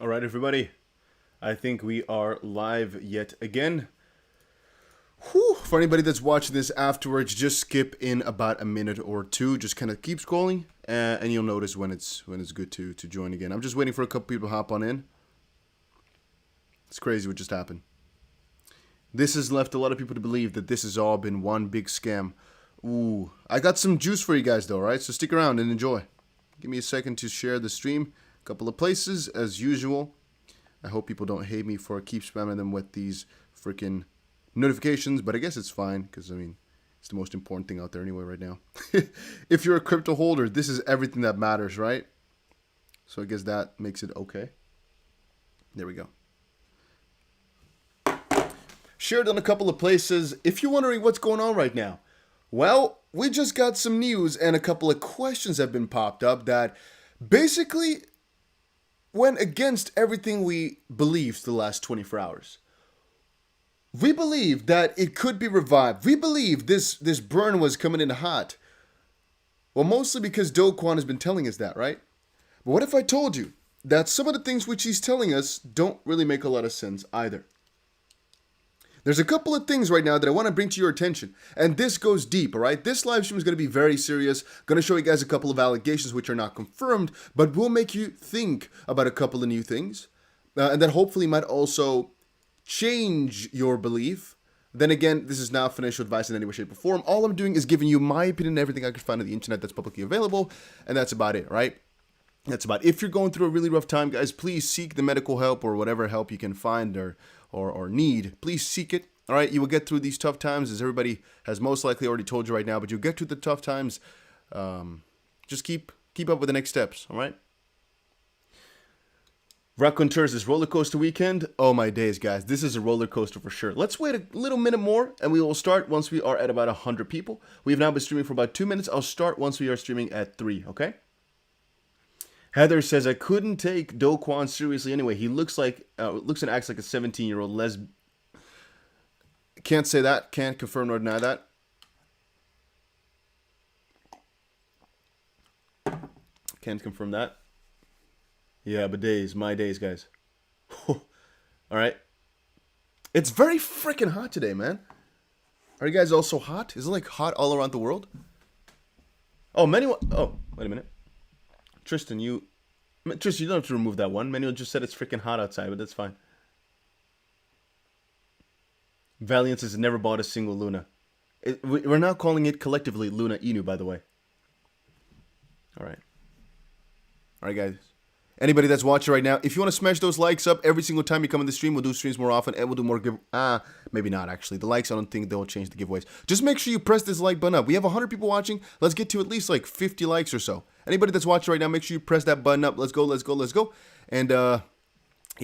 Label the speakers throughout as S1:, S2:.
S1: All right, everybody. I think we are live yet again. Whew. For anybody that's watching this afterwards, just skip in about a minute or two. Just kind of keep scrolling, and you'll notice when it's good to join again. I'm just waiting for a couple people to hop on in. It's crazy what just happened. This has left a lot of people to believe that this has all been one big scam. Ooh, I got some juice for you guys though, right? So stick around and enjoy. Give me a second to share the stream. A couple of places as usual. I hope people don't hate me for keep spamming them with these freaking notifications, but I guess it's fine because, I mean, it's the most important thing out there anyway right now. If you're a crypto holder, this is everything that matters, right? So I guess that makes it okay. There we go. Shared on a couple of places. If you're wondering what's going on right now, well, we just got some news and a couple of questions have been popped up that basically went against everything we believed the last 24 hours. We believe that it could be revived. We believe this burn was coming in hot. Well, mostly because Dokwan has been telling us that, right? But what if I told you that some of the things which he's telling us don't really make a lot of sense either? There's a couple of things right now that I want to bring to your attention, and this goes deep, all right? This live stream is going to be very serious. Going to show you guys a couple of allegations which are not confirmed, but will make you think about a couple of new things, and that hopefully might also change your belief. Then again, this is not financial advice in any way, shape, or form. All I'm doing is giving you my opinion and everything I could find on the internet that's publicly available, and that's about it, right? That's about it. If you're going through a really rough time, guys, please seek the medical help or whatever help you can find or need. Please seek it. All right, you will get through these tough times, as everybody has most likely already told you right now. But you'll get through the tough times. Just keep up with the next steps. All right. Raconteurs this roller coaster weekend. Oh my days, guys! This is a roller coaster for sure. Let's wait a little minute more, and we will start once we are at about 100 people. We've now been streaming for about 2 minutes. I'll start once we are streaming at 3. Okay. Heather says, I couldn't take Dokwan seriously anyway. He looks and acts like a 17-year-old lesbian. Can't say that. Can't confirm nor deny that. Can't confirm that. Yeah, but my days, guys. All right. It's very freaking hot today, man. Are you guys also hot? Is it like hot all around the world? Oh, wait a minute. Tristan, you don't have to remove that one. Manuel just said it's freaking hot outside, but that's fine. Valiant has never bought a single Luna. We're now calling it collectively Luna Inu, by the way. All right, guys. Anybody that's watching right now, if you want to smash those likes up every single time you come in the stream, we'll do streams more often and we'll do more maybe not actually. The likes, I don't think they'll change the giveaways. Just make sure you press this like button up. We have 100 people watching. Let's get to at least like 50 likes or so. Anybody that's watching right now, make sure you press that button up. Let's go. And yeah,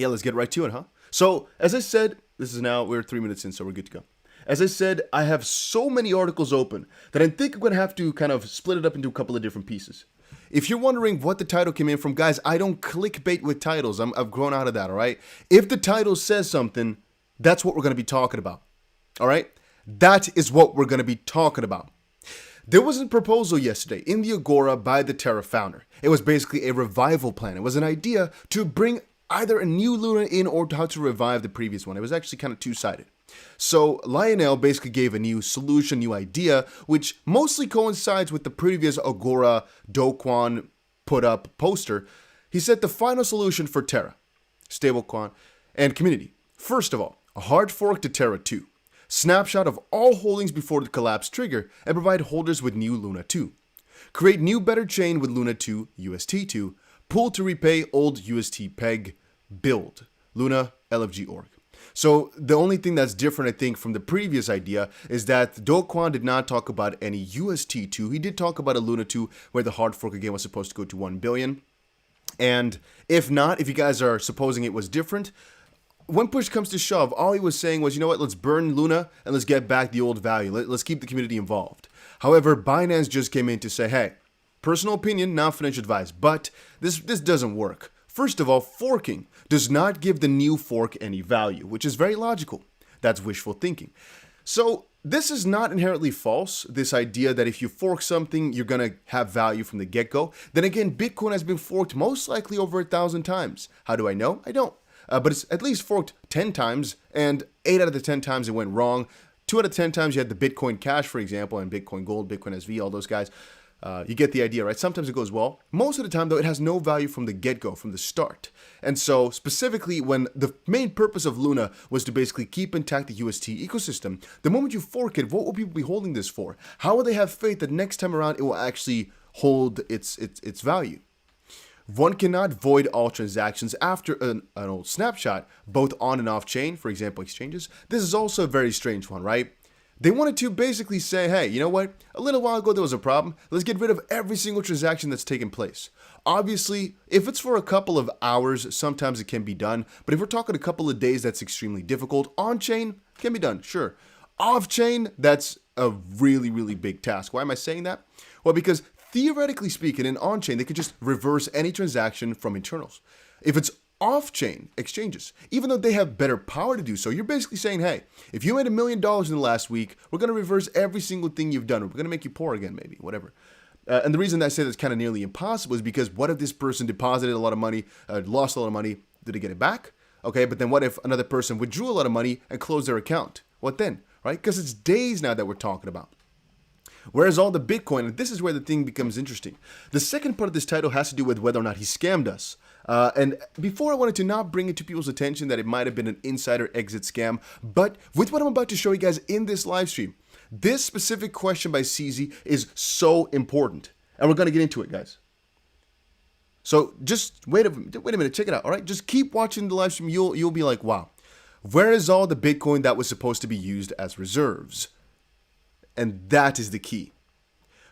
S1: let's get right to it, huh? So, as I said, we're 3 minutes in, so we're good to go. As I said, I have so many articles open that I think I'm going to have to kind of split it up into a couple of different pieces. If you're wondering what the title came in from, guys, I don't clickbait with titles. I've grown out of that, all right? If the title says something, that's what we're going to be talking about, all right? That is what we're going to be talking about. There was a proposal yesterday in the Agora by the Terra founder. It was basically a revival plan. It was an idea to bring either a new Luna in or how to revive the previous one. It was actually kind of two-sided. So Lionel basically gave a new solution, new idea, which mostly coincides with the previous Agora Dokwan put up poster. He said the final solution for Terra, stablecoin, and community. First of all, a hard fork to Terra 2. Snapshot of all holdings before the collapse trigger and provide holders with new Luna 2. Create new better chain with Luna 2, UST 2. Pool to repay old UST Peg. Build. Luna LFG org. So the only thing that's different, I think, from the previous idea is that Dokwan did not talk about any UST2. He did talk about a Luna 2 where the hard fork again was supposed to go to 1 billion. And if not, if you guys are supposing it was different, when push comes to shove, all he was saying was, you know what, let's burn Luna and let's get back the old value. Let's keep the community involved. However, Binance just came in to say, hey, personal opinion, not financial advice, but this doesn't work. First of all, forking does not give the new fork any value, which is very logical. That's wishful thinking. So this is not inherently false, this idea that if you fork something, you're going to have value from the get-go. Then again, Bitcoin has been forked most likely over 1,000 times. How do I know? I don't. But it's at least forked 10 times, and 8 out of the 10 times it went wrong. 2 out of 10 times you had the Bitcoin Cash, for example, and Bitcoin Gold, Bitcoin SV, all those guys. You get the idea, right? Sometimes it goes well. Most of the time, though, it has no value from the get-go, from the start. And so, specifically, when the main purpose of Luna was to basically keep intact the UST ecosystem, the moment you fork it, what will people be holding this for? How will they have faith that next time around it will actually hold its value? One cannot void all transactions after an old snapshot, both on and off chain, for example, exchanges. This is also a very strange one, right? They wanted to basically say, hey, you know what? A little while ago there was a problem. Let's get rid of every single transaction that's taken place. Obviously, if it's for a couple of hours, sometimes it can be done. But if we're talking a couple of days, that's extremely difficult. On-chain can be done, sure. Off-chain, that's a really, really big task. Why am I saying that? Well, because theoretically speaking, in on-chain, they could just reverse any transaction from internals. If it's off-chain exchanges, even though they have better power to do so, you're basically saying, hey, if you made $1 million in the last week, we're going to reverse every single thing you've done. We're going to make you poor again, maybe, whatever. And the reason I say that's kind of nearly impossible is because what if this person deposited a lot of money, lost a lot of money, did they get it back? Okay, but then what if another person withdrew a lot of money and closed their account? What then, right? Because it's days now that we're talking about. Whereas all the Bitcoin, and this is where the thing becomes interesting. The second part of this title has to do with whether or not he scammed us. And before I wanted to not bring it to people's attention that it might have been an insider exit scam, but with what I'm about to show you guys in this live stream, this specific question by CZ is so important. And we're going to get into it, guys. So just wait a minute, check it out, all right? Just keep watching the live stream. You'll be like, wow, where is all the Bitcoin that was supposed to be used as reserves? And that is the key.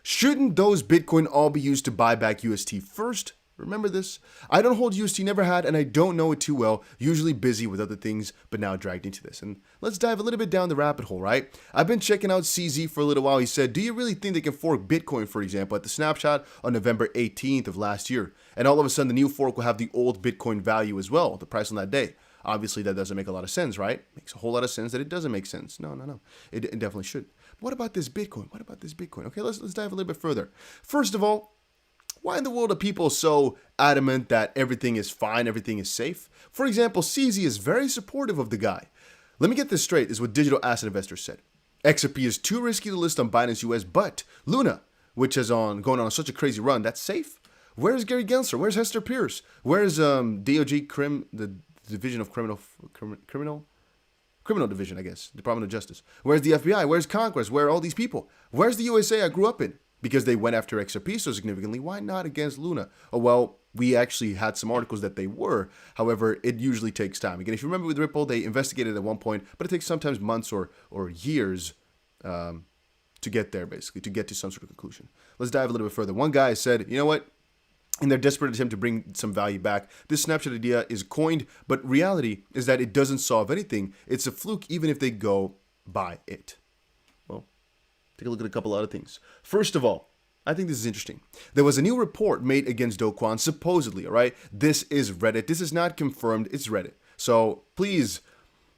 S1: Shouldn't those Bitcoin all be used to buy back UST first? Remember this? I don't hold UST, never had, and I don't know it too well. Usually busy with other things, but now dragged into this. And let's dive a little bit down the rabbit hole, right? I've been checking out CZ for a little while. He said, do you really think they can fork Bitcoin, for example, at the snapshot on November 18th of last year? And all of a sudden, the new fork will have the old Bitcoin value as well, the price on that day. Obviously, that doesn't make a lot of sense, right? Makes a whole lot of sense that it doesn't make sense. No. It definitely should. What about this Bitcoin? Okay, let's dive a little bit further. First of all, why in the world are people so adamant that everything is fine, everything is safe? For example, CZ is very supportive of the guy. Let me get this straight, is what digital asset investors said. XRP is too risky to list on Binance US, but Luna, which is going on such a crazy run, that's safe? Where's Gary Gensler? Where's Hester Pierce? Where's DOJ the Division of Criminal Division, I guess, Department of Justice? Where's the FBI? Where's Congress? Where are all these people? Where's the USA I grew up in? Because they went after XRP so significantly, why not against Luna? Oh, well, we actually had some articles that they were. However, it usually takes time. Again, if you remember with Ripple, they investigated at one point, but it takes sometimes months or years to get there, basically, to get to some sort of conclusion. Let's dive a little bit further. One guy said, you know what? In their desperate attempt to bring some value back, this snapshot idea is coined, but reality is that it doesn't solve anything. It's a fluke even if they go by it. Well, take a look at a couple other things. First of all, I think this is interesting. There was a new report made against Dokwan, supposedly, all right? This is Reddit. This is not confirmed. It's Reddit. So please,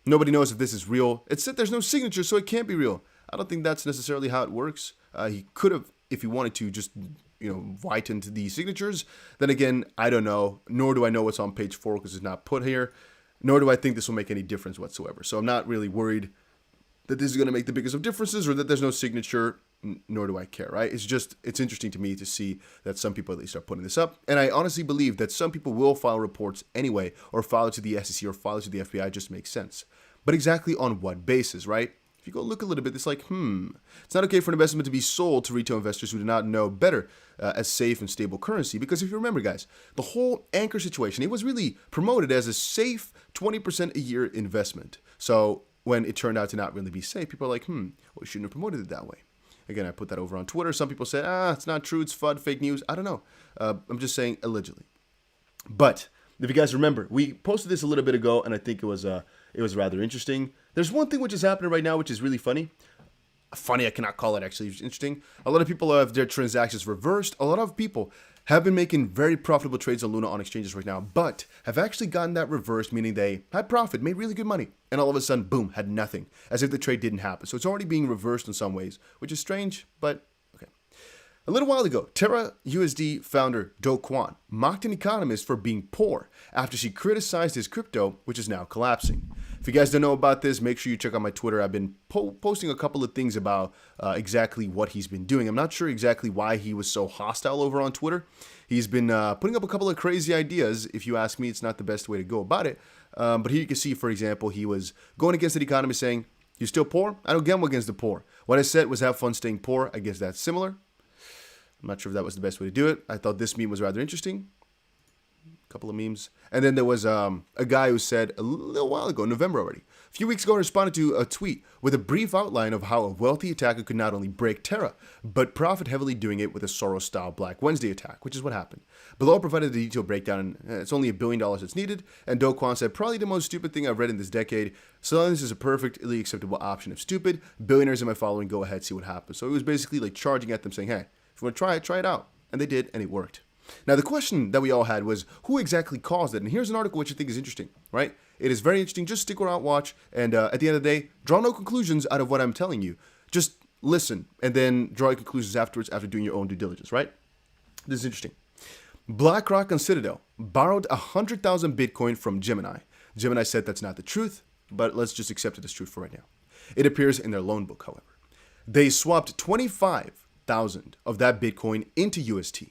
S1: nobody knows if this is real. It said there's no signature, so it can't be real. I don't think that's necessarily how it works. He could have, if he wanted to, just whitened the signatures. Then again, I don't know, nor do I know what's on page 4 because it's not put here, nor do I think this will make any difference whatsoever. So I'm not really worried that this is going to make the biggest of differences or that there's no signature, nor do I care, right? It's interesting to me to see that some people at least are putting this up. And I honestly believe that some people will file reports anyway or file it to the SEC or file it to the FBI. It just makes sense. But exactly on what basis, right? If you go look a little bit, it's like, it's not okay for an investment to be sold to retail investors who do not know better as safe and stable currency. Because if you remember, guys, the whole Anchor situation, it was really promoted as a safe 20% a year investment. So when it turned out to not really be safe, people are like, well, we shouldn't have promoted it that way. Again, I put that over on Twitter. Some people said, it's not true, it's FUD, fake news. I don't know. I'm just saying allegedly. But if you guys remember, we posted this a little bit ago, and I think it was rather interesting. There's one thing which is happening right now, which is really funny. Funny, I cannot call it actually. It's interesting. A lot of people have their transactions reversed. A lot of people have been making very profitable trades on Luna on exchanges right now, but have actually gotten that reversed, meaning they had profit, made really good money, and all of a sudden, boom, had nothing, as if the trade didn't happen. So it's already being reversed in some ways, which is strange, but okay. A little while ago, Terra USD founder Dokwan mocked an economist for being poor after she criticized his crypto, which is now collapsing. If you guys don't know about this, make sure you check out my Twitter. I've been posting a couple of things about exactly what he's been doing. I'm not sure exactly why he was so hostile over on Twitter. He's been putting up a couple of crazy ideas. If you ask me, it's not the best way to go about it. But here you can see, for example, he was going against an economist saying, "You're still poor? I don't gamble against the poor. What I said was have fun staying poor." I guess that's similar. I'm not sure if that was the best way to do it. I thought this meme was rather interesting. A couple of memes. And then there was a guy who said a little while ago, November already, a few weeks ago, I responded to a tweet with a brief outline of how a wealthy attacker could not only break Terra, but profit heavily doing it with a Soros-style Black Wednesday attack, which is what happened. Below I provided a detailed breakdown, and it's only $1 billion that's needed, and Dokwan said, probably the most stupid thing I've read in this decade. So this is a perfectly acceptable option. If stupid, billionaires in my following, go ahead, see what happens. So it was basically like charging at them saying, hey, if you want to try it out. And they did, and it worked. Now, the question that we all had was, who exactly caused it? And here's an article which I think is interesting, right? It is very interesting. Just stick around, watch, and at the end of the day, draw no conclusions out of what I'm telling you. Just listen, and then draw your conclusions afterwards after doing your own due diligence, right? This is interesting. BlackRock and Citadel borrowed 100,000 Bitcoin from Gemini. Gemini said that's not the truth, but let's just accept it as truth for right now. It appears in their loan book, however. They swapped 25,000 of that Bitcoin into UST.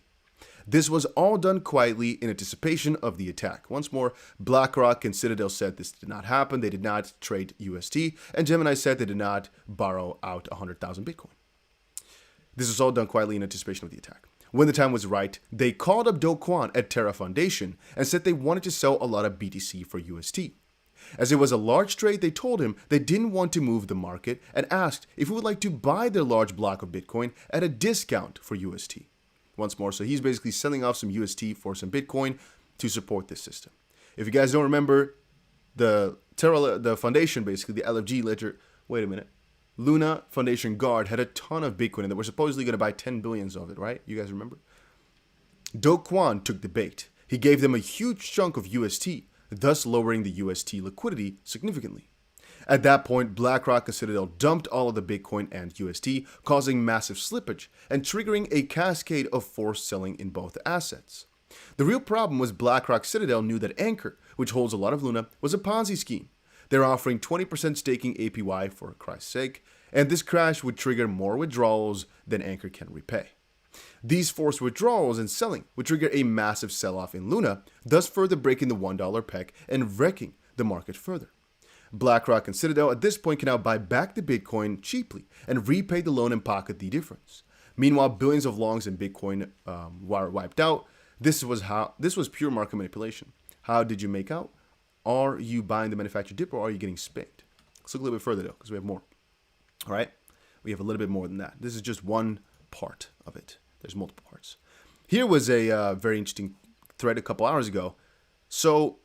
S1: This was all done quietly in anticipation of the attack. Once more, BlackRock and Citadel said this did not happen. They did not trade UST, and Gemini said they did not borrow out 100,000 Bitcoin. This was all done quietly in anticipation of the attack. When the time was right, they called up Dokwan at Terra Foundation and said they wanted to sell a lot of BTC for UST. As it was a large trade, they told him they didn't want to move the market and asked if he would like to buy their large block of Bitcoin at a discount for UST. Once more, so he's basically selling off some UST for some Bitcoin to support this system. If you guys don't remember, the Terra, the foundation, basically, the LFG ledger, wait a minute, Luna Foundation Guard had a ton of Bitcoin and they were supposedly going to buy 10 billions of it, right? You guys remember? Dokwan took the bait. He gave them a huge chunk of UST, thus lowering the UST liquidity significantly. At that point, BlackRock and Citadel dumped all of the Bitcoin and UST, causing massive slippage and triggering a cascade of forced selling in both assets. The real problem was BlackRock Citadel knew that Anchor, which holds a lot of Luna, was a Ponzi scheme. They're offering 20% staking APY for Christ's sake, and this crash would trigger more withdrawals than Anchor can repay. These forced withdrawals and selling would trigger a massive sell-off in Luna, thus further breaking the $1 peg and wrecking the market further. BlackRock and Citadel at this point can now buy back the Bitcoin cheaply and repay the loan and pocket the difference. Meanwhile, billions of longs in Bitcoin were wiped out. This was pure market manipulation. How did you make out? Are you buying the manufactured dip or are you getting spanked? Let's look a little bit further though, because we have more. All right, we have a little bit more than that. This is just one part of it. There's multiple parts. Here was a very interesting thread a couple hours ago. So,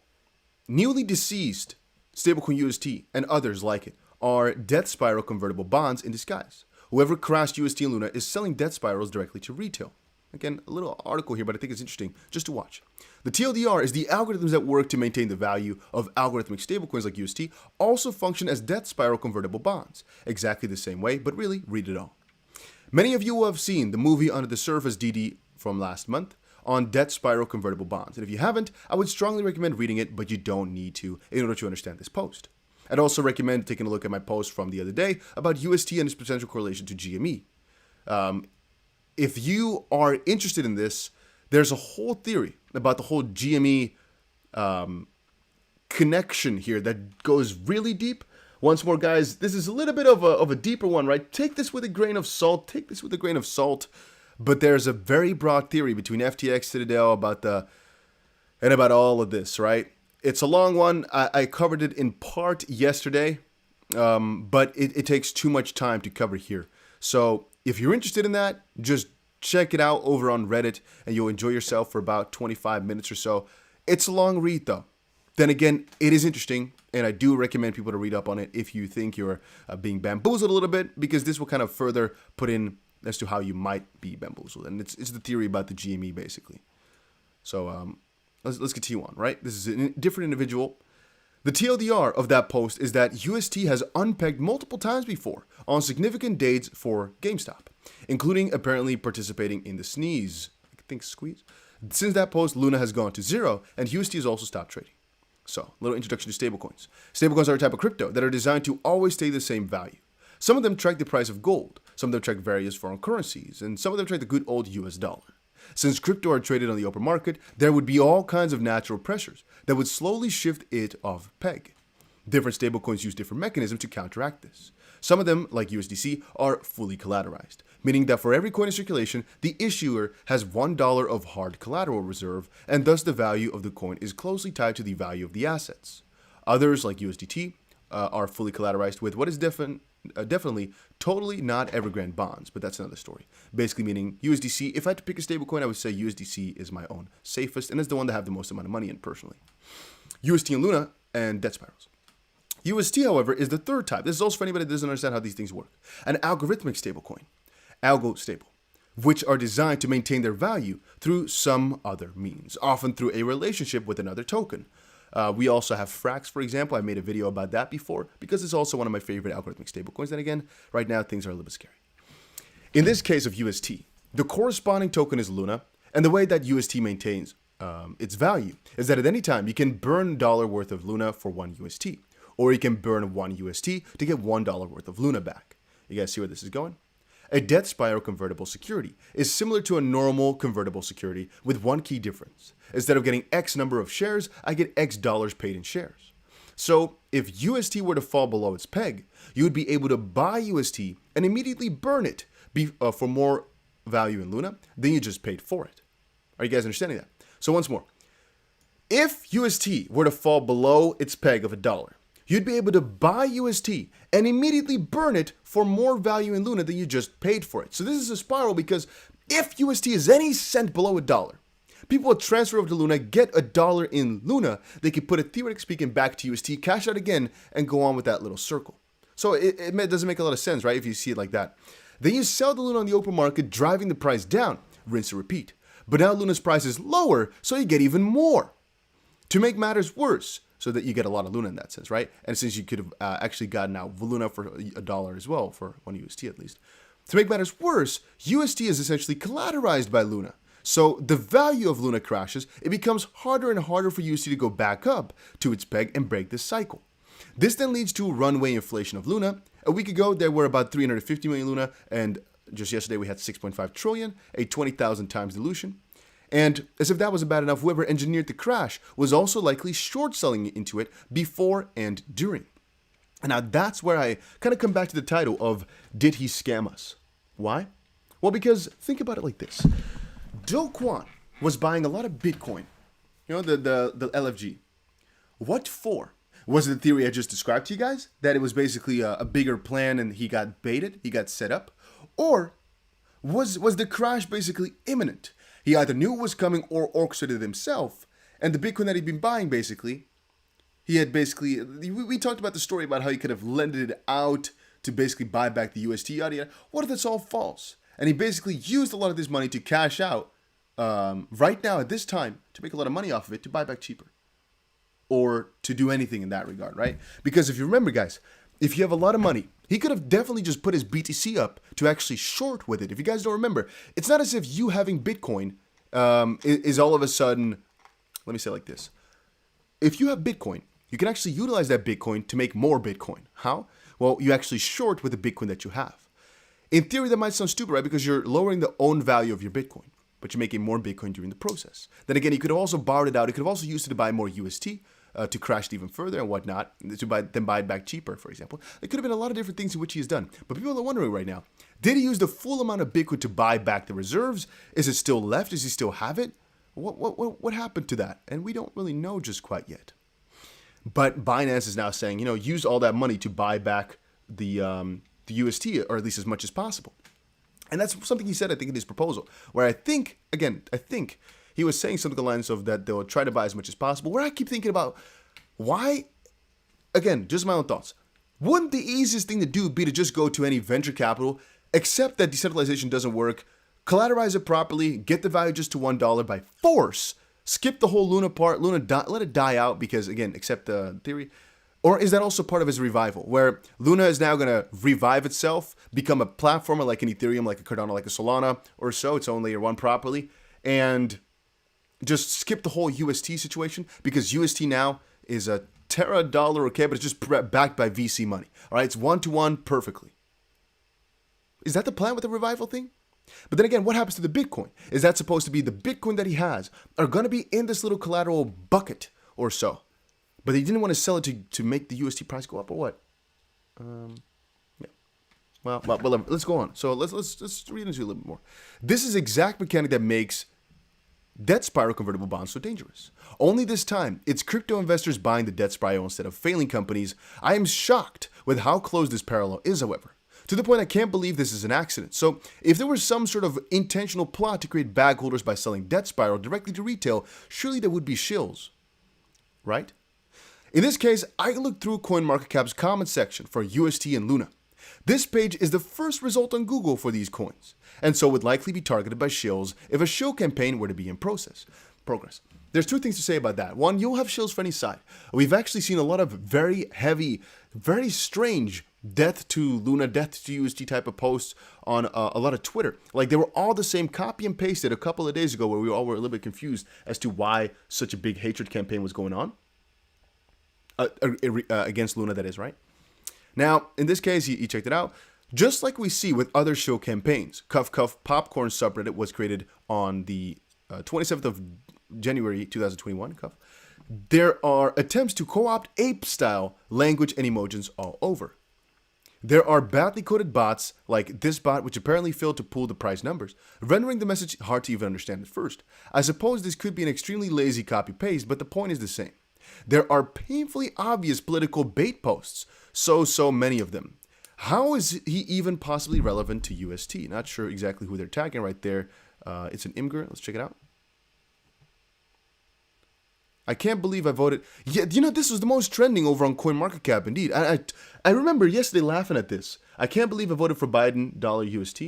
S1: newly deceased stablecoin UST and others like it are death spiral convertible bonds in disguise. Whoever crashed UST and Luna is selling death spirals directly to retail. Again, a little article here, but I think it's interesting just to watch. The TLDR is the algorithms that work to maintain the value of algorithmic stablecoins like UST also function as death spiral convertible bonds. Exactly the same way, but really, read it all. Many of you will have seen the movie Under the Surface DD from last month on death spiral convertible bonds. And if you haven't, I would strongly recommend reading it, but you don't need to in order to understand this post. I'd also recommend taking a look at my post from the other day about UST and its potential correlation to GME. If you are interested in this, there's a whole theory about the whole GME connection here that goes really deep. Once more, guys, this is a little bit of a deeper one, right? Take this with a grain of salt. Take this with a grain of salt. But there's a very broad theory between FTX Citadel about all of this, right? It's a long one. I covered it in part yesterday, but it takes too much time to cover here. So if you're interested in that, just check it out over on Reddit, and you'll enjoy yourself for about 25 minutes or so. It's a long read, though. Then again, it is interesting, and I do recommend people to read up on it if you think you're being bamboozled a little bit, because this will kind of further put in as to how you might be bamboozled. And it's the theory about the GME, basically. So let's continue on, right? This is a different individual. The TLDR of that post is that UST has unpegged multiple times before on significant dates for GameStop, including apparently participating in the squeeze. Since that post, Luna has gone to zero, and UST has also stopped trading. So, little introduction to stablecoins. Stablecoins are a type of crypto that are designed to always stay the same value. Some of them track the price of gold, some of them track various foreign currencies, and some of them track the good old US dollar. Since crypto are traded on the open market, there would be all kinds of natural pressures that would slowly shift it off peg. Different stablecoins use different mechanisms to counteract this. Some of them, like USDC, are fully collateralized, meaning that for every coin in circulation, the issuer has $1 of hard collateral reserve, and thus the value of the coin is closely tied to the value of the assets. Others, like USDT, are fully collateralized with what is definitely totally not Evergrande bonds, but that's another story. Basically meaning USDC, if I had to pick a stablecoin, I would say USDC is my own safest, and it's the one that I have the most amount of money in personally. UST and Luna, and debt spirals. UST, however, is the third type. This is also for anybody that doesn't understand how these things work. An algorithmic stablecoin, algo stable, which are designed to maintain their value through some other means, often through a relationship with another token. We also have Frax, for example. I made a video about that before because it's also one of my favorite algorithmic stablecoins. And again, right now things are a little bit scary. In this case of UST, the corresponding token is Luna, and the way that UST maintains its value is that at any time you can burn $1 worth of Luna for 1 UST, or you can burn 1 UST to get $1 worth of Luna back. You guys see where this is going? A death spiral convertible security is similar to a normal convertible security with one key difference. Instead of getting X number of shares, I get X dollars paid in shares. So if UST were to fall below its peg, you would be able to buy UST and immediately burn it for more value in Luna than you just paid for it. Are you guys understanding that? So once more, if UST were to fall below its peg of $1, you'd be able to buy UST and immediately burn it for more value in Luna than you just paid for it. So this is a spiral because if UST is any cent below $1, people will transfer over to Luna, get $1 in Luna, they can put it, theoretically speaking, back to UST, cash out again, and go on with that little circle. So it doesn't make a lot of sense, right, if you see it like that. Then you sell the Luna on the open market, driving the price down, rinse and repeat. But now Luna's price is lower, so you get even more. To make matters worse, so that you get a lot of Luna in that sense, right? And since you could have actually gotten out Luna for $1 as well, for 1 UST at least. To make matters worse, UST is essentially collateralized by Luna. So the value of Luna crashes, it becomes harder and harder for UST to go back up to its peg and break this cycle. This then leads to runway inflation of Luna. A week ago, there were about 350 million Luna, and just yesterday we had 6.5 trillion, a 20,000 times dilution. And as if that wasn't bad enough, whoever engineered the crash was also likely short selling into it before and during. And now that's where I kind of come back to the title of Did He Scam Us? Why? Well, because think about it like this. Dokwan was buying a lot of Bitcoin, the LFG. What for? Was it the theory I just described to you guys? That it was basically a bigger plan and he got baited, he got set up? Or was the crash basically imminent? He either knew it was coming or orchestrated it himself. And the Bitcoin that he'd been buying, basically, we talked about the story about how he could have lended it out to basically buy back the UST, yada yada. What if that's all false? And he basically used a lot of this money to cash out right now at this time to make a lot of money off of it to buy back cheaper. Or to do anything in that regard, right? Because if you remember, guys, if you have a lot of money, he could have definitely just put his BTC up to actually short with it. If you guys don't remember, it's not as if you having Bitcoin is all of a sudden, let me say it like this. If you have Bitcoin, you can actually utilize that Bitcoin to make more Bitcoin. How? Well, you actually short with the Bitcoin that you have. In theory, that might sound stupid, right? Because you're lowering the own value of your Bitcoin, but you're making more Bitcoin during the process. Then again, you could have also borrowed it out. You could have also used it to buy more UST. To crash it even further and whatnot, then buy it back cheaper, for example. There could have been a lot of different things in which he has done. But people are wondering right now, did he use the full amount of Bitcoin to buy back the reserves? Is it still left? Does he still have it? What happened to that? And we don't really know just quite yet. But Binance is now saying, use all that money to buy back the UST, or at least as much as possible. And that's something he said, I think, in his proposal, where I think he was saying something along the lines of that they'll try to buy as much as possible, where I keep thinking about why, again, just my own thoughts. Wouldn't the easiest thing to do be to just go to any venture capital, accept that decentralization doesn't work, collateralize it properly, get the value just to $1 by force, skip the whole Luna part, let it die out because, again, accept the theory? Or is that also part of his revival, where Luna is now going to revive itself, become a platformer like an Ethereum, like a Cardano, like a Solana or so, its own layer one properly, and just skip the whole UST situation? Because UST now is a Terra dollar, okay, but it's just backed by VC money. All right, it's one-to-one perfectly. Is that the plan with the revival thing? But then again, what happens to the Bitcoin? Is that supposed to be the Bitcoin that he has are going to be in this little collateral bucket or so? But he didn't want to sell it to make the UST price go up or what? Yeah. Well, let's go on. So let's read into it a little bit more. This is exact mechanic that makes debt spiral convertible bonds so dangerous. Only this time, it's crypto investors buying the debt spiral instead of failing companies. I am shocked with how close this parallel is, however. To the point I can't believe this is an accident. So if there was some sort of intentional plot to create bag holders by selling debt spiral directly to retail, surely there would be shills, right? In this case, I looked through CoinMarketCap's comment section for UST and Luna. This page is the first result on Google for these coins, and so would likely be targeted by shills if a shill campaign were to be in progress. There's two things to say about that. One, you'll have shills for any side. We've actually seen a lot of very heavy, very strange death to Luna, death to UST type of posts on a lot of Twitter. Like they were all the same, copy and pasted a couple of days ago, where we all were a little bit confused as to why such a big hatred campaign was going on. Against Luna, that is, right? Now, in this case, he checked it out. Just like we see with other show campaigns, Cuff Cuff Popcorn subreddit was created on the 27th of January 2021, Cuff. There are attempts to co-opt ape-style language and emojis all over. There are badly coded bots like this bot, which apparently failed to pull the price numbers, rendering the message hard to even understand at first. I suppose this could be an extremely lazy copy-paste, but the point is the same. There are painfully obvious political bait posts, so many of them. How is he even possibly relevant to UST? Not sure exactly who they're tagging right there. It's an immigrant. Let's check it out. I can't believe I voted. Yeah, this was the most trending over on CoinMarketCap, indeed. I remember yesterday laughing at this. I can't believe I voted for Biden dollar UST.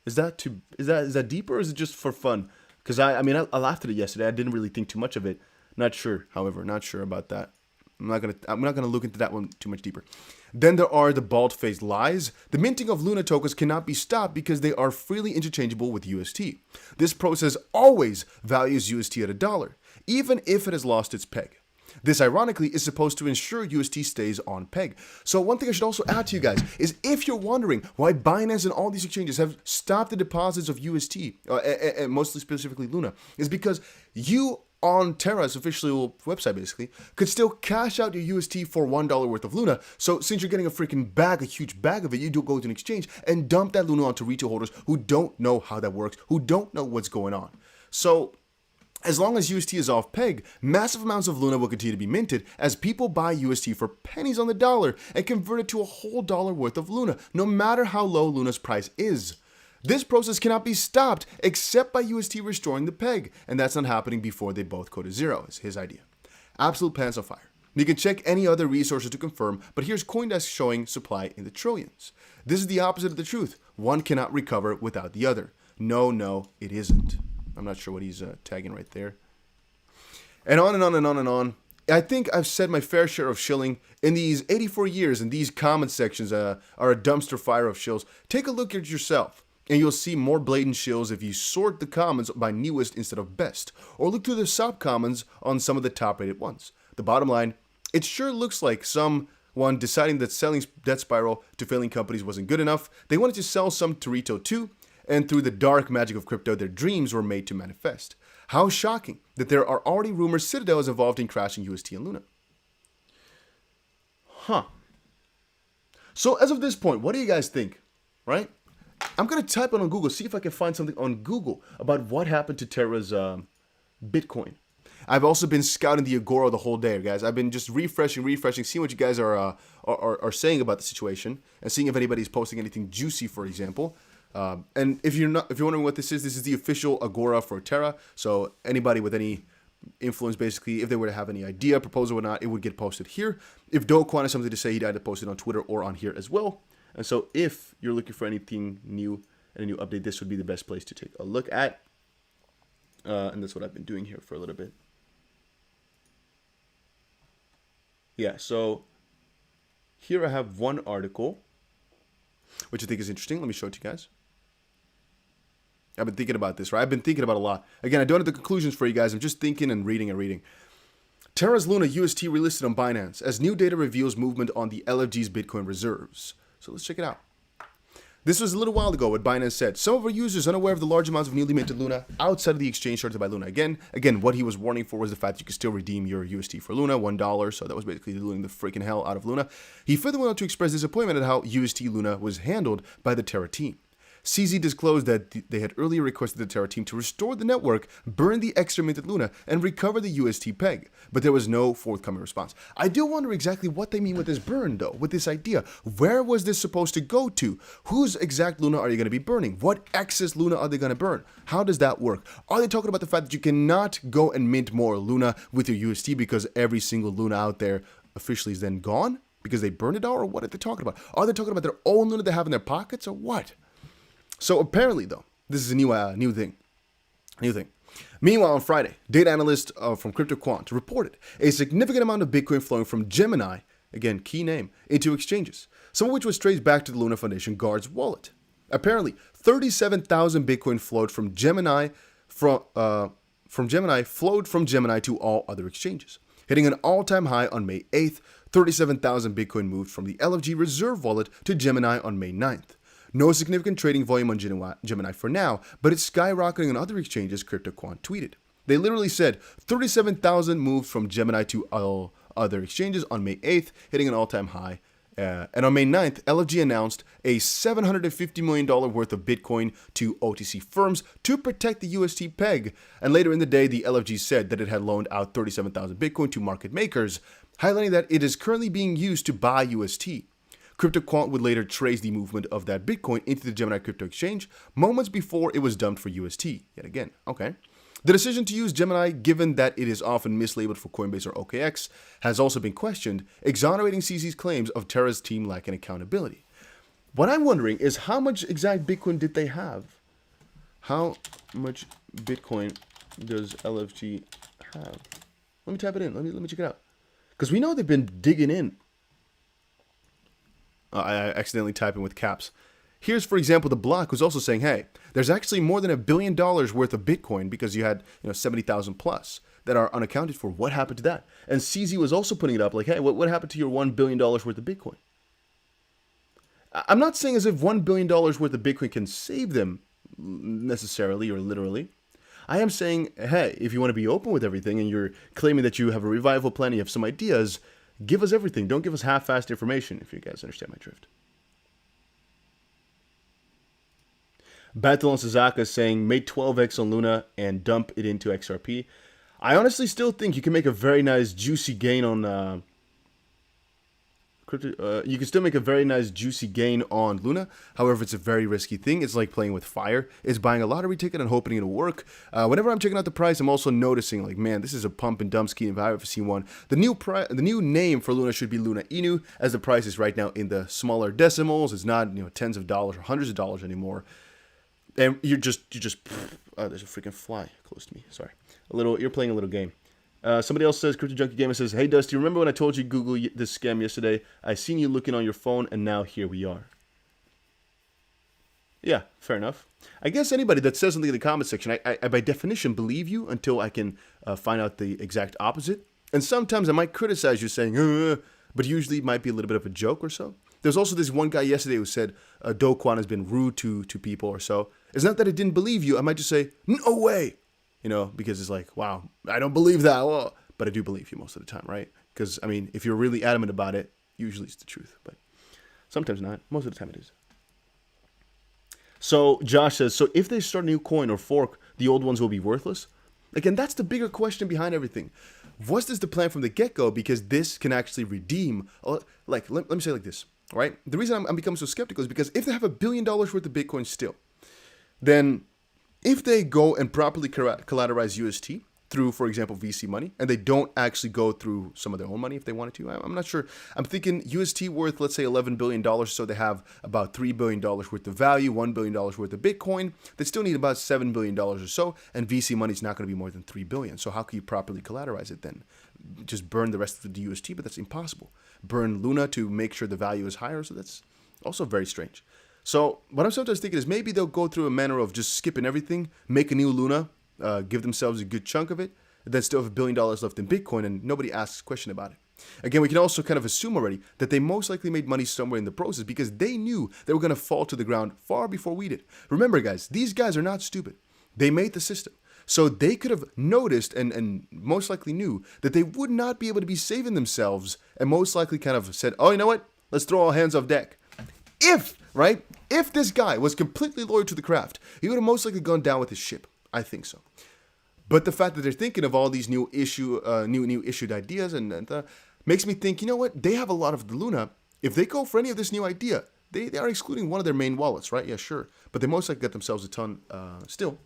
S1: Is that deeper, or is it just for fun? Because I laughed at it yesterday. I didn't really think too much of it. Not sure, however, not sure about that. I'm not gonna look into that one too much deeper. Then there are the bald-faced lies. The minting of Luna tokens cannot be stopped because they are freely interchangeable with UST. This process always values UST at $1, even if it has lost its peg. This, ironically, is supposed to ensure UST stays on peg. So one thing I should also add to you guys is if you're wondering why Binance and all these exchanges have stopped the deposits of UST, and mostly specifically Luna, is because you on Terra's official website, basically, could still cash out your UST for $1 worth of Luna. So since you're getting a freaking bag, a huge bag of it, you do go to an exchange and dump that Luna onto retail holders who don't know how that works, who don't know what's going on. So as long as UST is off peg, massive amounts of Luna will continue to be minted as people buy UST for pennies on the dollar and convert it to a whole dollar worth of Luna, no matter how low Luna's price is. This process cannot be stopped except by UST restoring the peg, and that's not happening before they both go to zero, is his idea. Absolute pants on fire. You can check any other resources to confirm, but here's CoinDesk showing supply in the trillions. This is the opposite of the truth. One cannot recover without the other. No, it isn't. I'm not sure what he's tagging right there. And on and on and on and on. I think I've said my fair share of shilling in these 84 years, and these comment sections are a dumpster fire of shills. Take a look at yourself, and you'll see more blatant shills if you sort the comments by newest instead of best, or look through the sub-comments on some of the top-rated ones. The bottom line, it sure looks like someone deciding that selling debt spiral to failing companies wasn't good enough. They wanted to sell some to retail too, and through the dark magic of crypto, their dreams were made to manifest. How shocking that there are already rumors Citadel is involved in crashing UST and Luna. So as of this point, what do you guys think, right? I'm going to type it on Google, see if I can find something on Google about what happened to Terra's Bitcoin. I've also been scouting the Agora the whole day, guys. I've been just refreshing, seeing what you guys are saying about the situation, and seeing if anybody's posting anything juicy, for example. And if you're wondering what this is the official Agora for Terra. So anybody with any influence, basically, if they were to have any idea, proposal or not, it would get posted here. If Dokwan has something to say, he'd either post it on Twitter or on here as well. And so if you're looking for anything new and a new update, this would be the best place to take a look at. And that's what I've been doing here for a little bit. Yeah, so here I have one article, which I think is interesting. Let me show it to you guys. I've been thinking about this, right? I've been thinking about a lot. Again, I don't have the conclusions for you guys. I'm just thinking and reading and reading. Terra's Luna UST relisted on Binance as new data reveals movement on the LFG's Bitcoin reserves. So let's check it out. This was a little while ago what Binance said. Some of our users unaware of the large amounts of newly minted Luna outside of the exchange charted by Luna. Again, what he was warning for was the fact that you could still redeem your UST for Luna, $1. So that was basically diluting the freaking hell out of Luna. He further went on to express disappointment at how UST Luna was handled by the Terra team. CZ disclosed that they had earlier requested the Terra team to restore the network, burn the extra minted Luna, and recover the UST peg, but there was no forthcoming response. I do wonder exactly what they mean with this burn, though, with this idea. Where was this supposed to go to? Whose exact Luna are you going to be burning? What excess Luna are they going to burn? How does that work? Are they talking about the fact that you cannot go and mint more Luna with your UST because every single Luna out there officially is then gone because they burned it all, or what are they talking about? Are they talking about their own Luna they have in their pockets, or what? So apparently, though, this is a new thing. Meanwhile, on Friday, data analysts from CryptoQuant reported a significant amount of Bitcoin flowing from Gemini, again, key name, into exchanges, some of which was traced back to the Luna Foundation Guard's wallet. Apparently, 37,000 Bitcoin flowed from Gemini to all other exchanges, hitting an all-time high on May 8th. 37,000 Bitcoin moved from the LFG Reserve wallet to Gemini on May 9th. No significant trading volume on Gemini for now, but it's skyrocketing on other exchanges, CryptoQuant tweeted. They literally said 37,000 moved from Gemini to all other exchanges on May 8th, hitting an all-time high. And on May 9th, LFG announced a $750 million worth of Bitcoin to OTC firms to protect the UST peg. And later in the day, the LFG said that it had loaned out 37,000 Bitcoin to market makers, highlighting that it is currently being used to buy UST. CryptoQuant would later trace the movement of that Bitcoin into the Gemini crypto exchange moments before it was dumped for UST. Yet again, okay. The decision to use Gemini, given that it is often mislabeled for Coinbase or OKX, has also been questioned, exonerating CZ's claims of Terra's team lacking accountability. What I'm wondering is how much exact Bitcoin did they have? How much Bitcoin does LFG have? Let me type it in. Let me check it out. Because we know they've been digging in. I accidentally type in with caps. Here's, for example, the block who's also saying, hey, there's actually more than $1 billion worth of Bitcoin because you had 70,000 plus that are unaccounted for. What happened to that? And CZ was also putting it up like, hey, what happened to your $1 billion worth of Bitcoin? I'm not saying as if $1 billion worth of Bitcoin can save them necessarily or literally. I am saying, hey, if you want to be open with everything and you're claiming that you have a revival plan, you have some ideas, give us everything. Don't give us half-assed information, if you guys understand my drift. Battle on Sazaka is saying, make 12x on Luna and dump it into XRP. I honestly still think you can make a very nice, juicy gain on you can still make a very nice, juicy gain on Luna. However, it's a very risky thing. It's like playing with fire. It's buying a lottery ticket and hoping it'll work. Whenever I'm checking out the price, I'm also noticing, like, man, this is a pump and dump scheme if I've ever seen one. The new name for Luna should be Luna Inu, as the price is right now in the smaller decimals. It's not tens of dollars or hundreds of dollars anymore. And you're just oh, there's a freaking fly close to me. Sorry, you're playing a little game. Somebody else says, Crypto Junkie Gamer says, hey Dusty, remember when I told you Google this scam yesterday? I seen you looking on your phone, and now here we are. Yeah, fair enough. I guess anybody that says something in the comment section, I by definition believe you until I can find out the exact opposite. And sometimes I might criticize you saying, but usually it might be a little bit of a joke or so. There's also this one guy yesterday who said Dokwan has been rude to people or so. It's not that I didn't believe you. I might just say, no way. Because it's like, wow, I don't believe that. Well, but I do believe you most of the time, right? Because, I mean, if you're really adamant about it, usually it's the truth. But sometimes not. Most of the time it is. So Josh says, so if they start a new coin or fork, the old ones will be worthless? Again, that's the bigger question behind everything. Was this the plan from the get-go? Because this can actually redeem. Let me say it like this, all right? The reason I'm becoming so skeptical is because if they have $1 billion worth of Bitcoin still, then if they go and properly collateralize UST, through, for example, VC money, and they don't actually go through some of their own money if they wanted to. I'm not sure. I'm thinking UST worth, let's say, $11 billion, so they have about $3 billion worth of value, $1 billion worth of Bitcoin. They still need about $7 billion or so, and VC money is not going to be more than $3 billion. So how can you properly collateralize it then? Just burn the rest of the UST, but that's impossible. Burn Luna to make sure the value is higher, so that's also very strange. So what I'm sometimes thinking is maybe they'll go through a manner of just skipping everything, make a new Luna, give themselves a good chunk of it, and then still have $1 billion left in Bitcoin, and nobody asks a question about it. Again, we can also kind of assume already that they most likely made money somewhere in the process because they knew they were going to fall to the ground far before we did. Remember, guys, these guys are not stupid. They made the system. So they could have noticed and most likely knew that they would not be able to be saving themselves and most likely kind of said, oh, you know what? Let's throw our hands off deck. If this guy was completely loyal to the craft, he would have most likely gone down with his ship. I think so. But the fact that they're thinking of all these new issued ideas and makes me think, you know what? They have a lot of the Luna. If they go for any of this new idea, they are excluding one of their main wallets, right? Yeah, sure. But they most likely get themselves a ton still.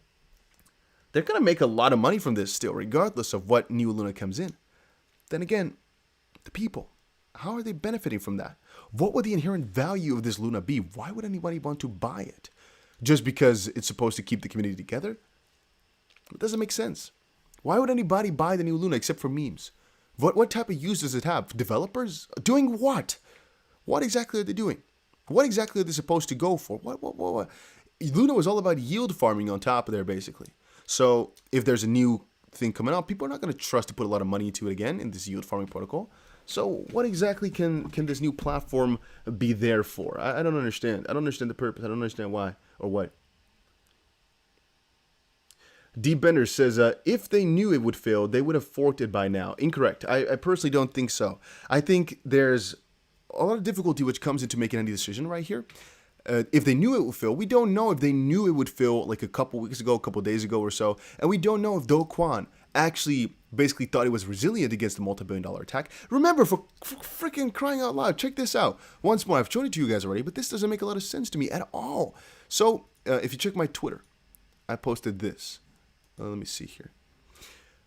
S1: They're going to make a lot of money from this still, regardless of what new Luna comes in. Then again, the people, how are they benefiting from that? What would the inherent value of this Luna be? Why would anybody want to buy it? Just because it's supposed to keep the community together? It doesn't make sense. Why would anybody buy the new Luna except for memes? What type of use does it have? Developers? Doing what? What exactly are they doing? What exactly are they supposed to go for? What? Luna was all about yield farming on top of there, basically. So if there's a new thing coming out, people are not going to trust to put a lot of money into it again in this yield farming protocol. So what exactly can this new platform be there for? I don't understand. I don't understand the purpose. I don't understand why or what. D. Bender says, if they knew it would fail, they would have forked it by now. Incorrect. I personally don't think so. I think there's a lot of difficulty which comes into making any decision right here. If they knew it would fail, we don't know if they knew it would fail like a couple weeks ago, a couple days ago or so. And we don't know if Dokwan actually basically thought it was resilient against the multi-billion-dollar attack. Remember, for freaking crying out loud, check this out. Once more, I've shown it to you guys already, but this doesn't make a lot of sense to me at all. So if you check my Twitter, I posted this. Let me see here.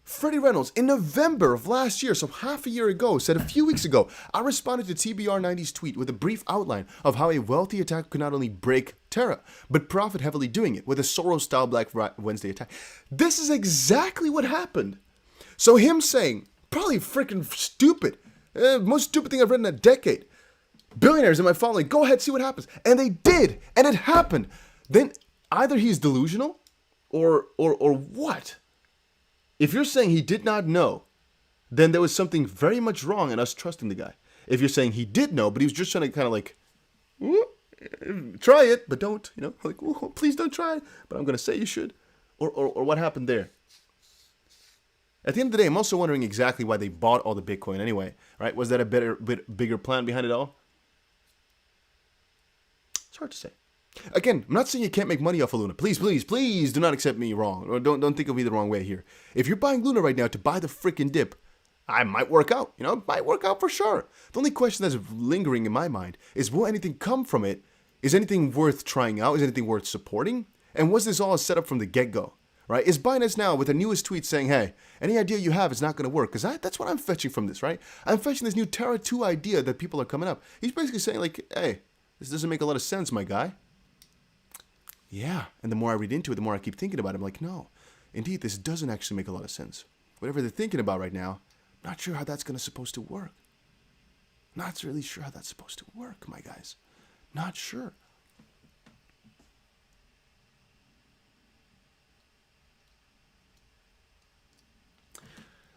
S1: Freddie Reynolds, in November of last year, so half a year ago, said a few weeks ago, I responded to TBR90's tweet with a brief outline of how a wealthy attack could not only break Terra, but profit heavily doing it with a Soros-style Black Wednesday attack. This is exactly what happened. So him saying, probably freaking stupid, most stupid thing I've read in a decade. Billionaires in my following, go ahead, see what happens. And they did, and it happened. Then either he's delusional or what? If you're saying he did not know, then there was something very much wrong in us trusting the guy. If you're saying he did know, but he was just trying to kind of like, try it, but don't, like, please don't try it, but I'm going to say you should. Or what happened there? At the end of the day, I'm also wondering exactly why they bought all the Bitcoin anyway, right? Was that a bigger plan behind it all? It's hard to say. Again, I'm not saying you can't make money off of Luna. Please do not accept me wrong. Or don't think of me the wrong way here. If you're buying Luna right now to buy the freaking dip, I might work out. It might work out for sure. The only question that's lingering in my mind is, will anything come from it? Is anything worth trying out? Is anything worth supporting? And was this all set up from the get-go? Right? Is Binance now with the newest tweet saying, hey, any idea you have is not going to work? Because that's what I'm fetching from this, right? I'm fetching this new Terra 2 idea that people are coming up. He's basically saying like, hey, this doesn't make a lot of sense, my guy. Yeah, and the more I read into it, the more I keep thinking about it. I'm like, no, indeed, this doesn't actually make a lot of sense. Whatever they're thinking about right now, not sure how that's supposed to work. Not really sure how that's supposed to work, my guys. Not sure.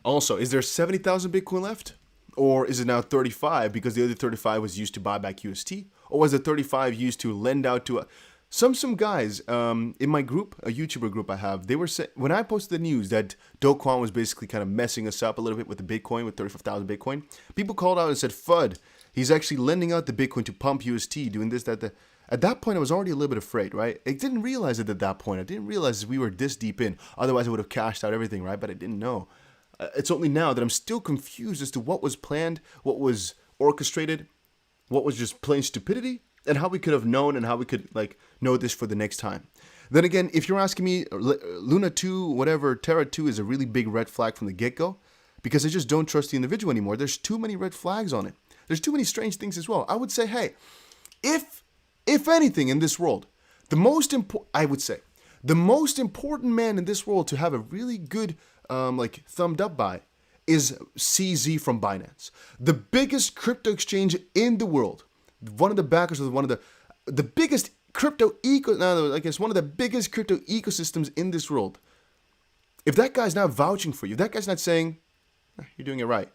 S1: Also, is there 70,000 Bitcoin left? Or is it now 35 because the other 35 was used to buy back UST? Or was the 35 used to lend out to some guys in my group, a YouTuber group I have, they were when I posted the news that Dokwan was basically kind of messing us up a little bit with the Bitcoin, with 35,000 Bitcoin, people called out and said, FUD, he's actually lending out the Bitcoin to pump UST, doing this, that. At that point, I was already a little bit afraid, right? I didn't realize it at that point. I didn't realize we were this deep in. Otherwise, I would have cashed out everything, right? But I didn't know. It's only now that I'm still confused as to what was planned, what was orchestrated, what was just plain stupidity, and how we could have known and how we could know this for the next time. Then again, if you're asking me, Luna 2, whatever, Terra 2 is a really big red flag from the get-go because I just don't trust the individual anymore. There's too many red flags on it. There's too many strange things as well. I would say, hey, if anything in this world, the most important man in this world to have a really good thumbed up by is CZ from Binance, the biggest crypto exchange in the world, one of the backers of one of the biggest one of the biggest crypto ecosystems in this world. If that guy's not vouching for you, that guy's not saying you're doing it right,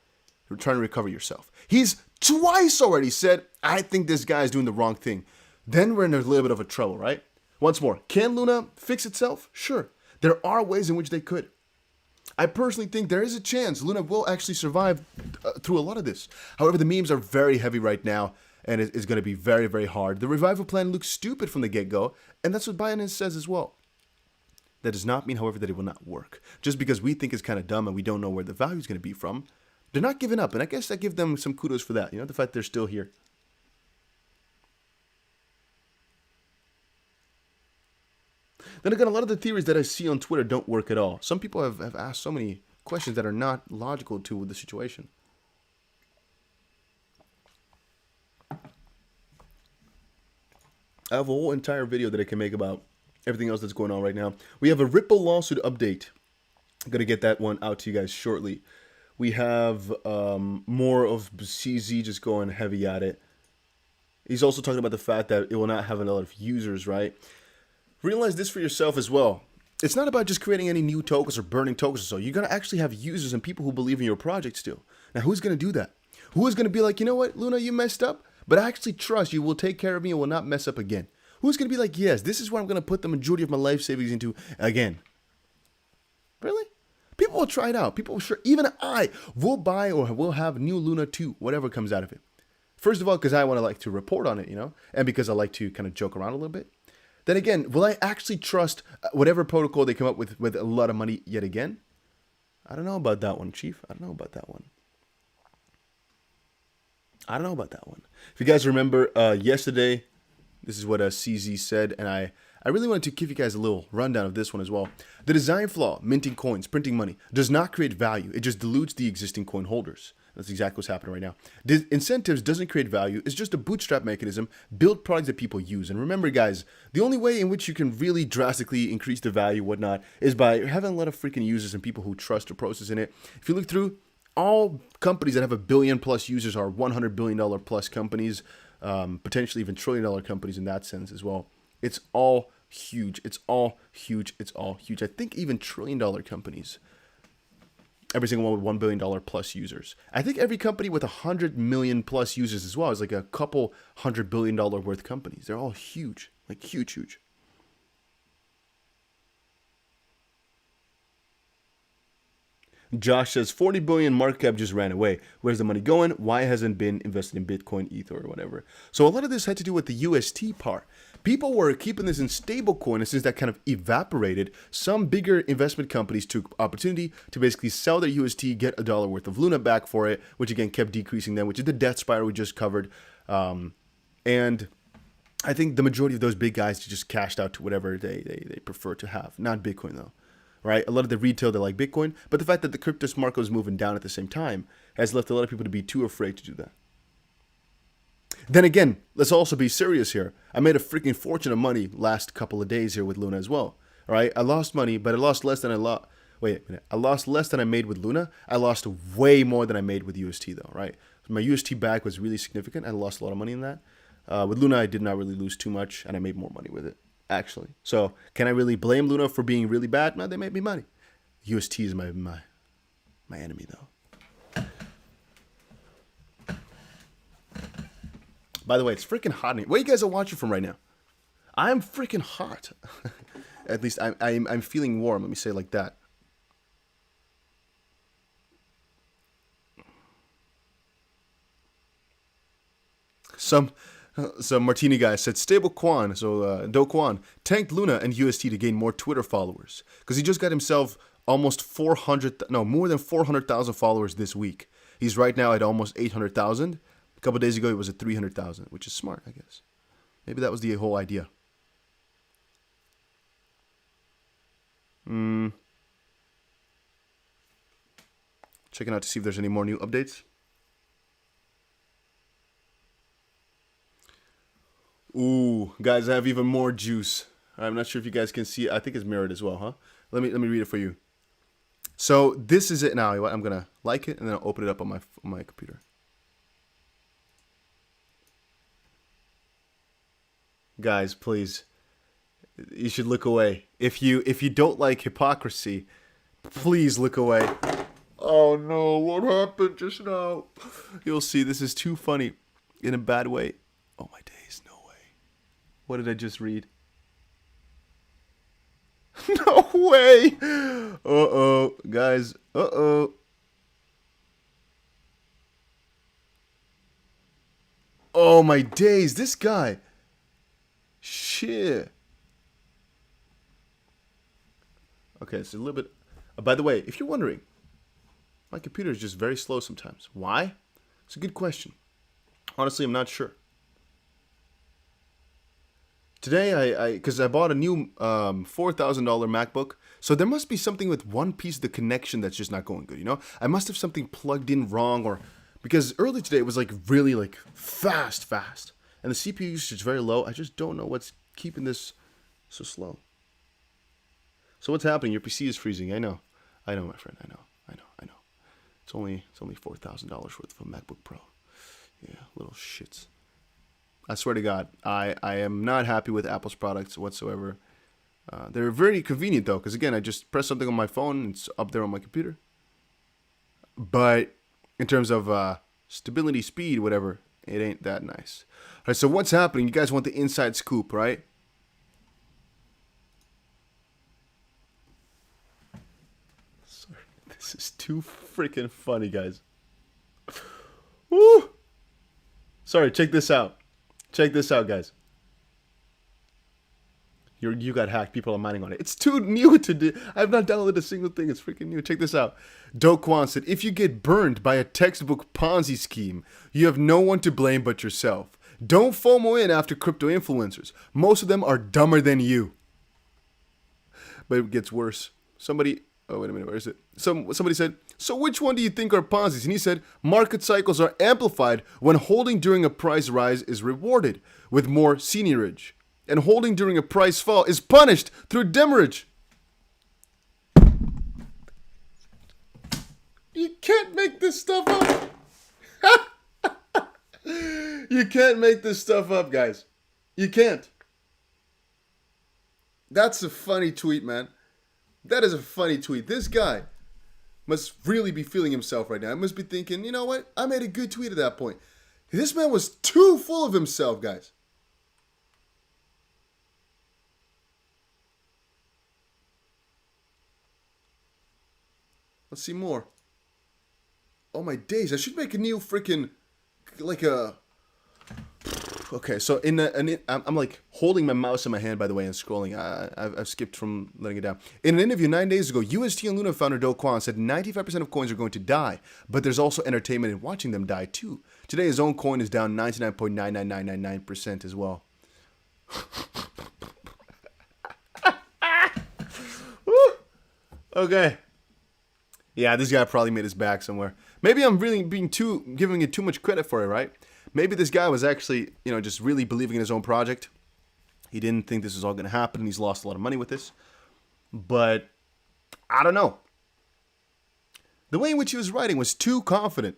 S1: you're trying to recover yourself. He's twice already said, I think this guy's doing the wrong thing. Then we're in a little bit of a trouble, right? Once more, can Luna fix itself? Sure. There are ways in which they could. I personally think there is a chance Luna will actually survive through a lot of this. However, the memes are very heavy right now, and it's going to be very, very hard. The revival plan looks stupid from the get-go, and that's what Binance says as well. That does not mean, however, that it will not work. Just because we think it's kind of dumb and we don't know where the value is going to be from, they're not giving up, and I guess I give them some kudos for that. You know, the fact they're still here. Then again, a lot of the theories that I see on Twitter don't work at all. Some people have asked so many questions that are not logical to the situation. I have a whole entire video that I can make about everything else that's going on right now. We have a Ripple lawsuit update. I'm going to get that one out to you guys shortly. We have more of CZ just going heavy at it. He's also talking about the fact that it will not have a lot of users, right? Realize this for yourself as well. It's not about just creating any new tokens or burning tokens or so. You're going to actually have users and people who believe in your project still. Now, who's going to do that? Who is going to be like, you know what, Luna, you messed up, but I actually trust you will take care of me and will not mess up again? Who's going to be like, yes, this is where I'm going to put the majority of my life savings into again? Really? People will try it out. People will sure. Even I will buy or will have new Luna 2, whatever comes out of it. First of all, because I want to like to report on it, you know, and because I like to kind of joke around a little bit. Then again, will I actually trust whatever protocol they come up with a lot of money yet again? I don't know about that one, Chief. I don't know about that one. If you guys remember yesterday, this is what CZ said, and I really wanted to give you guys a little rundown of this one as well. The design flaw, minting coins, printing money, does not create value. It just dilutes the existing coin holders. That's exactly what's happening right now. Incentives doesn't create value. It's just a bootstrap mechanism. Build products that people use. And remember, guys, the only way in which you can really drastically increase the value, whatnot, is by having a lot of freaking users and people who trust the process in it. If you look through, all companies that have $1 billion plus users are $100 billion plus companies, potentially even $1 trillion companies in that sense as well. It's all huge. It's all huge. I think even $1 trillion companies. Every single one with $1 billion plus users. I think every company with 100 million plus users as well is like a couple $100 billion worth companies. They're all huge, like huge. Josh says 40 billion market cap just ran away. Where's the money going? Why hasn't it been invested in Bitcoin, Ether, or whatever? So a lot of this had to do with the UST part. People were keeping this in stablecoin, and since that kind of evaporated, some bigger investment companies took opportunity to basically sell their UST, get $1 worth of Luna back for it, which again kept decreasing them, which is the death spiral we just covered. And I think the majority of those big guys just cashed out to whatever they prefer to have. Not Bitcoin though. Right? A lot of the retail, they like Bitcoin, but the fact that the crypto market was moving down at the same time has left a lot of people to be too afraid to do that. Then again, let's also be serious here. I made a freaking fortune of money last couple of days here with Luna as well. All right? I lost money, but I lost less than I lost less than I made with Luna. I lost way more than I made with UST though, right? My UST back was really significant. I lost a lot of money in that. With Luna, I did not really lose too much, and I made more money with it, actually. So can I really blame Luna for being really bad? No, they made me money. UST is my enemy though. By the way, it's freaking hot in here. Where you guys are watching from right now? I'm freaking hot. At least I'm feeling warm. Let me say it like that. Some Martini guy said Dokwan, Dokwan tanked Luna and UST to gain more Twitter followers because he just got himself almost more than 400,000 followers this week. He's right now at almost 800,000. A couple days ago, it was at 300,000, which is smart, I guess. Maybe that was the whole idea. Checking out to see if there's any more new updates. Ooh, guys, I have even more juice. I'm not sure if you guys can see it. I think it's mirrored as well, huh? Let me read it for you. So this is it now. I'm gonna like it and then I'll open it up on my computer. Guys, please, you should look away. If you don't like hypocrisy, please look away. Oh no, what happened just now? You'll see, this is too funny in a bad way. Oh my days, no way. What did I just read? No way! Uh-oh, guys. Uh-oh. Oh my days, this guy. Shit. Okay, it's a little bit... by the way, if you're wondering, my computer is just very slow sometimes. Why? It's a good question. Honestly, I'm not sure. Today, because I bought a new $4,000 MacBook, so there must be something with one piece of the connection that's just not going good, you know? I must have something plugged in wrong, or... because early today it was like really like fast. And the CPU usage is very low. I just don't know what's keeping this so slow. So what's happening? Your PC is freezing. I know, my friend. I know. It's only $4,000 worth of a MacBook Pro. Yeah, little shits. I swear to God, I am not happy with Apple's products whatsoever. They're very convenient though, because again, I just press something on my phone and it's up there on my computer. But in terms of stability, speed, whatever, it ain't that nice. All right, so what's happening? You guys want the inside scoop, right? Sorry, this is too freaking funny, guys. Woo! Sorry, check this out. Check this out, guys. You got hacked. People are mining on it. It's too new to do. I have not downloaded a single thing. It's freaking new. Check this out. Dokwan said, if you get burned by a textbook Ponzi scheme, you have no one to blame but yourself. Don't FOMO in after crypto influencers. Most of them are dumber than you. But it gets worse. Somebody... oh, wait a minute. Where is it? Somebody said, so which one do you think are Ponzi's? And he said, market cycles are amplified when holding during a price rise is rewarded with more seigniorage. And holding during a price fall is punished through demurrage. You can't make this stuff up. You can't make this stuff up, guys. You can't. That's a funny tweet, man. That is a funny tweet. This guy must really be feeling himself right now. I must be thinking, you know what? I made a good tweet at that point. This man was too full of himself, guys. Let's see more. Oh my days! I should make a new freaking, like a. Okay, so I'm like holding my mouse in my hand, by the way, and scrolling. I've skipped from letting it down. In an interview 9 days ago, UST and Luna founder Dokwan said 95% of coins are going to die, but there's also entertainment in watching them die too. Today, his own coin is down 99.99999% as well. Okay. Yeah, this guy probably made his back somewhere. Maybe I'm really giving it too much credit for it, right? Maybe this guy was actually, just really believing in his own project. He didn't think this was all going to happen, and he's lost a lot of money with this. But I don't know. The way in which he was writing was too confident.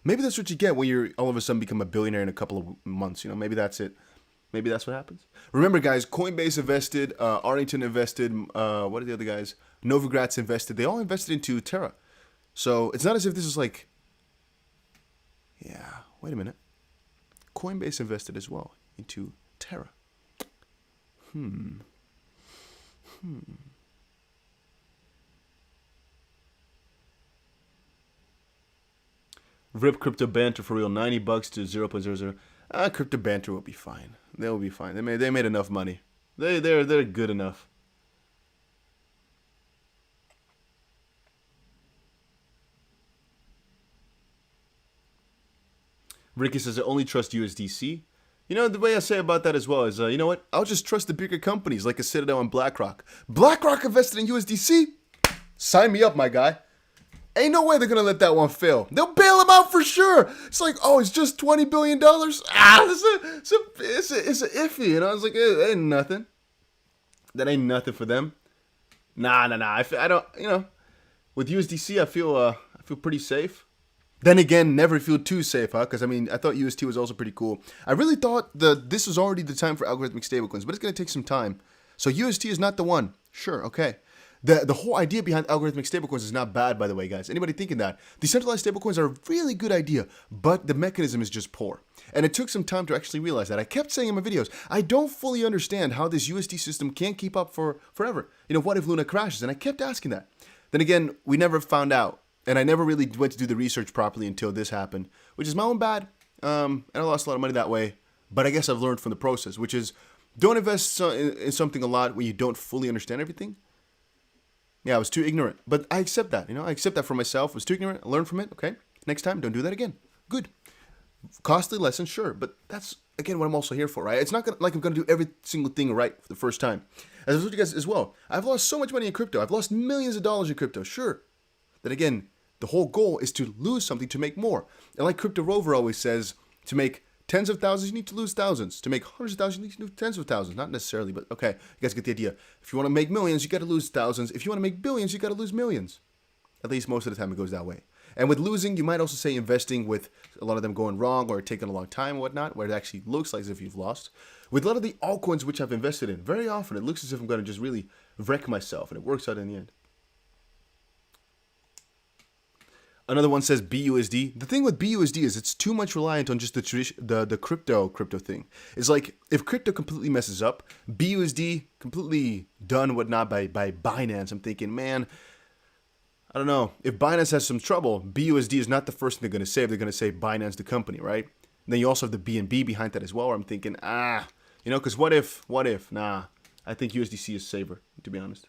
S1: Maybe that's what you get when you all of a sudden become a billionaire in a couple of months. Maybe that's it. Maybe that's what happens. Remember, guys, Coinbase invested, Arlington invested, what are the other guys? Novogratz invested. They all invested into Terra. So it's not as if this is like, yeah, wait a minute. Coinbase invested as well into Terra. Rip crypto banter for real. $90 to 0.00. Crypto banter will be fine. They'll be fine. They made enough money. They're good enough. Ricky says I only trust USDC. You know, the way I say about that as well is, you know what? I'll just trust the bigger companies like a Citadel and BlackRock. BlackRock invested in USDC? Sign me up, my guy. Ain't no way they're going to let that one fail. They'll bail them out for sure. It's like, oh, it's just $20 billion? It's a iffy. And I was like, it ain't nothing. That ain't nothing for them. Nah. I don't, you know, with USDC, I feel pretty safe. Then again, never feel too safe, huh? Because, I mean, I thought UST was also pretty cool. I really thought this was already the time for algorithmic stablecoins, but it's going to take some time. So UST is not the one. Sure, okay. The whole idea behind algorithmic stablecoins is not bad, by the way, guys. Anybody thinking that? Decentralized stablecoins are a really good idea, but the mechanism is just poor. And it took some time to actually realize that. I kept saying in my videos, I don't fully understand how this UST system can't keep up for forever. You know, what if Luna crashes? And I kept asking that. Then again, we never found out. And I never really went to do the research properly until this happened, which is my own bad. And I lost a lot of money that way. But I guess I've learned from the process, which is don't invest in something a lot when you don't fully understand everything. Yeah, I was too ignorant. But I accept that. You know, I accept that for myself. I was too ignorant. I learned from it. Okay. Next time, don't do that again. Good. Costly lesson, sure. But that's, again, what I'm also here for, right? It's not like I'm going to do every single thing right for the first time. As I told you guys as well, I've lost so much money in crypto. I've lost millions of dollars in crypto, sure. Then again, the whole goal is to lose something to make more. And like Crypto Rover always says, to make tens of thousands, you need to lose thousands. To make hundreds of thousands, you need to lose tens of thousands. Not necessarily, but okay, you guys get the idea. If you want to make millions, you got to lose thousands. If you want to make billions, you got to lose millions. At least most of the time it goes that way. And with losing, you might also say investing with a lot of them going wrong or taking a long time and whatnot, where it actually looks like as if you've lost. With a lot of the altcoins which I've invested in, very often it looks as if I'm going to just really wreck myself, and it works out in the end. Another one says BUSD. The thing with BUSD is it's too much reliant on just the crypto thing. It's like if crypto completely messes up, BUSD completely done whatnot by Binance. I'm thinking, man, I don't know. If Binance has some trouble, BUSD is not the first thing they're going to save. They're going to say Binance the company, right? And then you also have the BNB behind that as well, where I'm thinking, you know, because what if? Nah, I think USDC is safer, to be honest.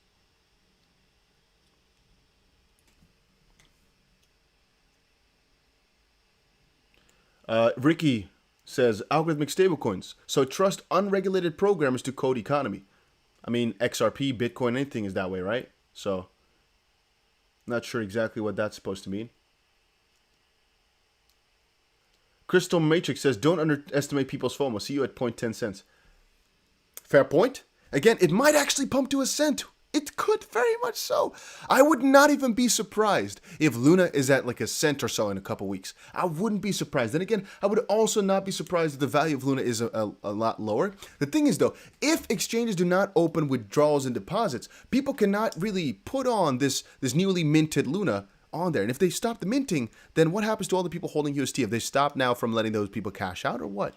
S1: Ricky says, algorithmic stablecoins. So trust unregulated programmers to code economy. I mean, XRP, Bitcoin, anything is that way, right? So, not sure exactly what that's supposed to mean. Crystal Matrix says, don't underestimate people's FOMO. See you at 0.10 cents. Fair point. Again, it might actually pump to a cent. It could, very much so. I would not even be surprised if Luna is at like a cent or so in a couple weeks. I wouldn't be surprised. Then again, I would also not be surprised if the value of Luna is a lot lower. The thing is though, if exchanges do not open withdrawals and deposits, people cannot really put on this newly minted Luna on there. And if they stop the minting, then what happens to all the people holding UST? Have they stopped now from letting those people cash out or what?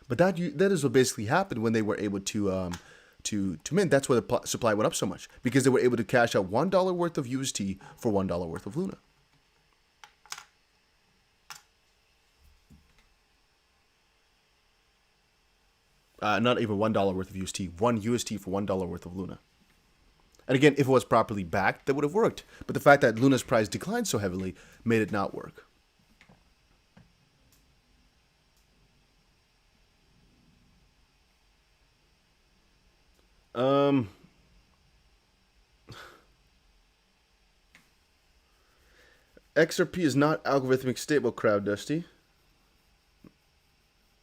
S1: But that is what basically happened when they were able to mint. That's why the supply went up so much, because they were able to cash out $1 worth of UST for $1 worth of Luna. Not even $1 worth of UST, one UST for $1 worth of Luna. And again, if it was properly backed, that would have worked. But the fact that Luna's price declined so heavily made it not work. XRP is not algorithmic stable, Crowd Dusty.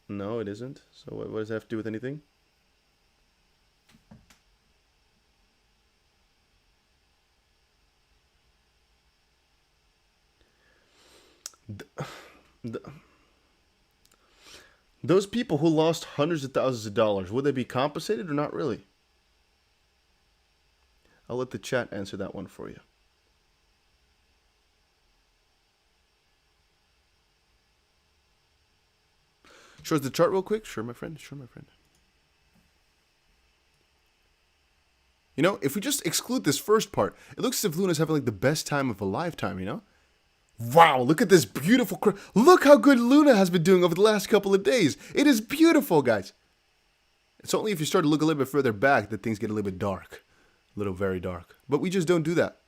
S1: No, it isn't. So what does that have to do with anything? Those people who lost hundreds of thousands of dollars, would they be compensated or not really? I'll let the chat answer that one for you. Shows the chart real quick? Sure, my friend. Sure, my friend. You know, if we just exclude this first part, it looks as if Luna's having like the best time of a lifetime, you know? Wow, look at this beautiful... Look how good Luna has been doing over the last couple of days. It is beautiful, guys. It's only if you start to look a little bit further back that things get a little bit dark. A little very dark. But we just don't do that.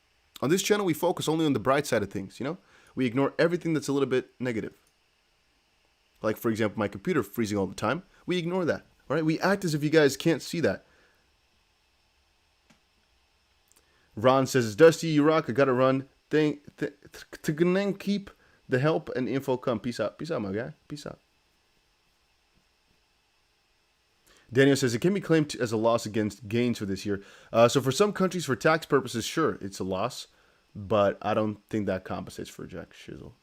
S1: On this channel, we focus only on the bright side of things, you know? We ignore everything that's a little bit negative. Like, for example, my computer freezing all the time. We ignore that. All right? We act as if you guys can't see that. Ron says, it's Dusty, you rock. I got to run. To keep the help and info come. Peace out. Peace out, my guy. Peace out. Daniel says, it can be claimed as a loss against gains for this year. So for some countries, for tax purposes, sure, it's a loss. But I don't think that compensates for Jack Shizzle.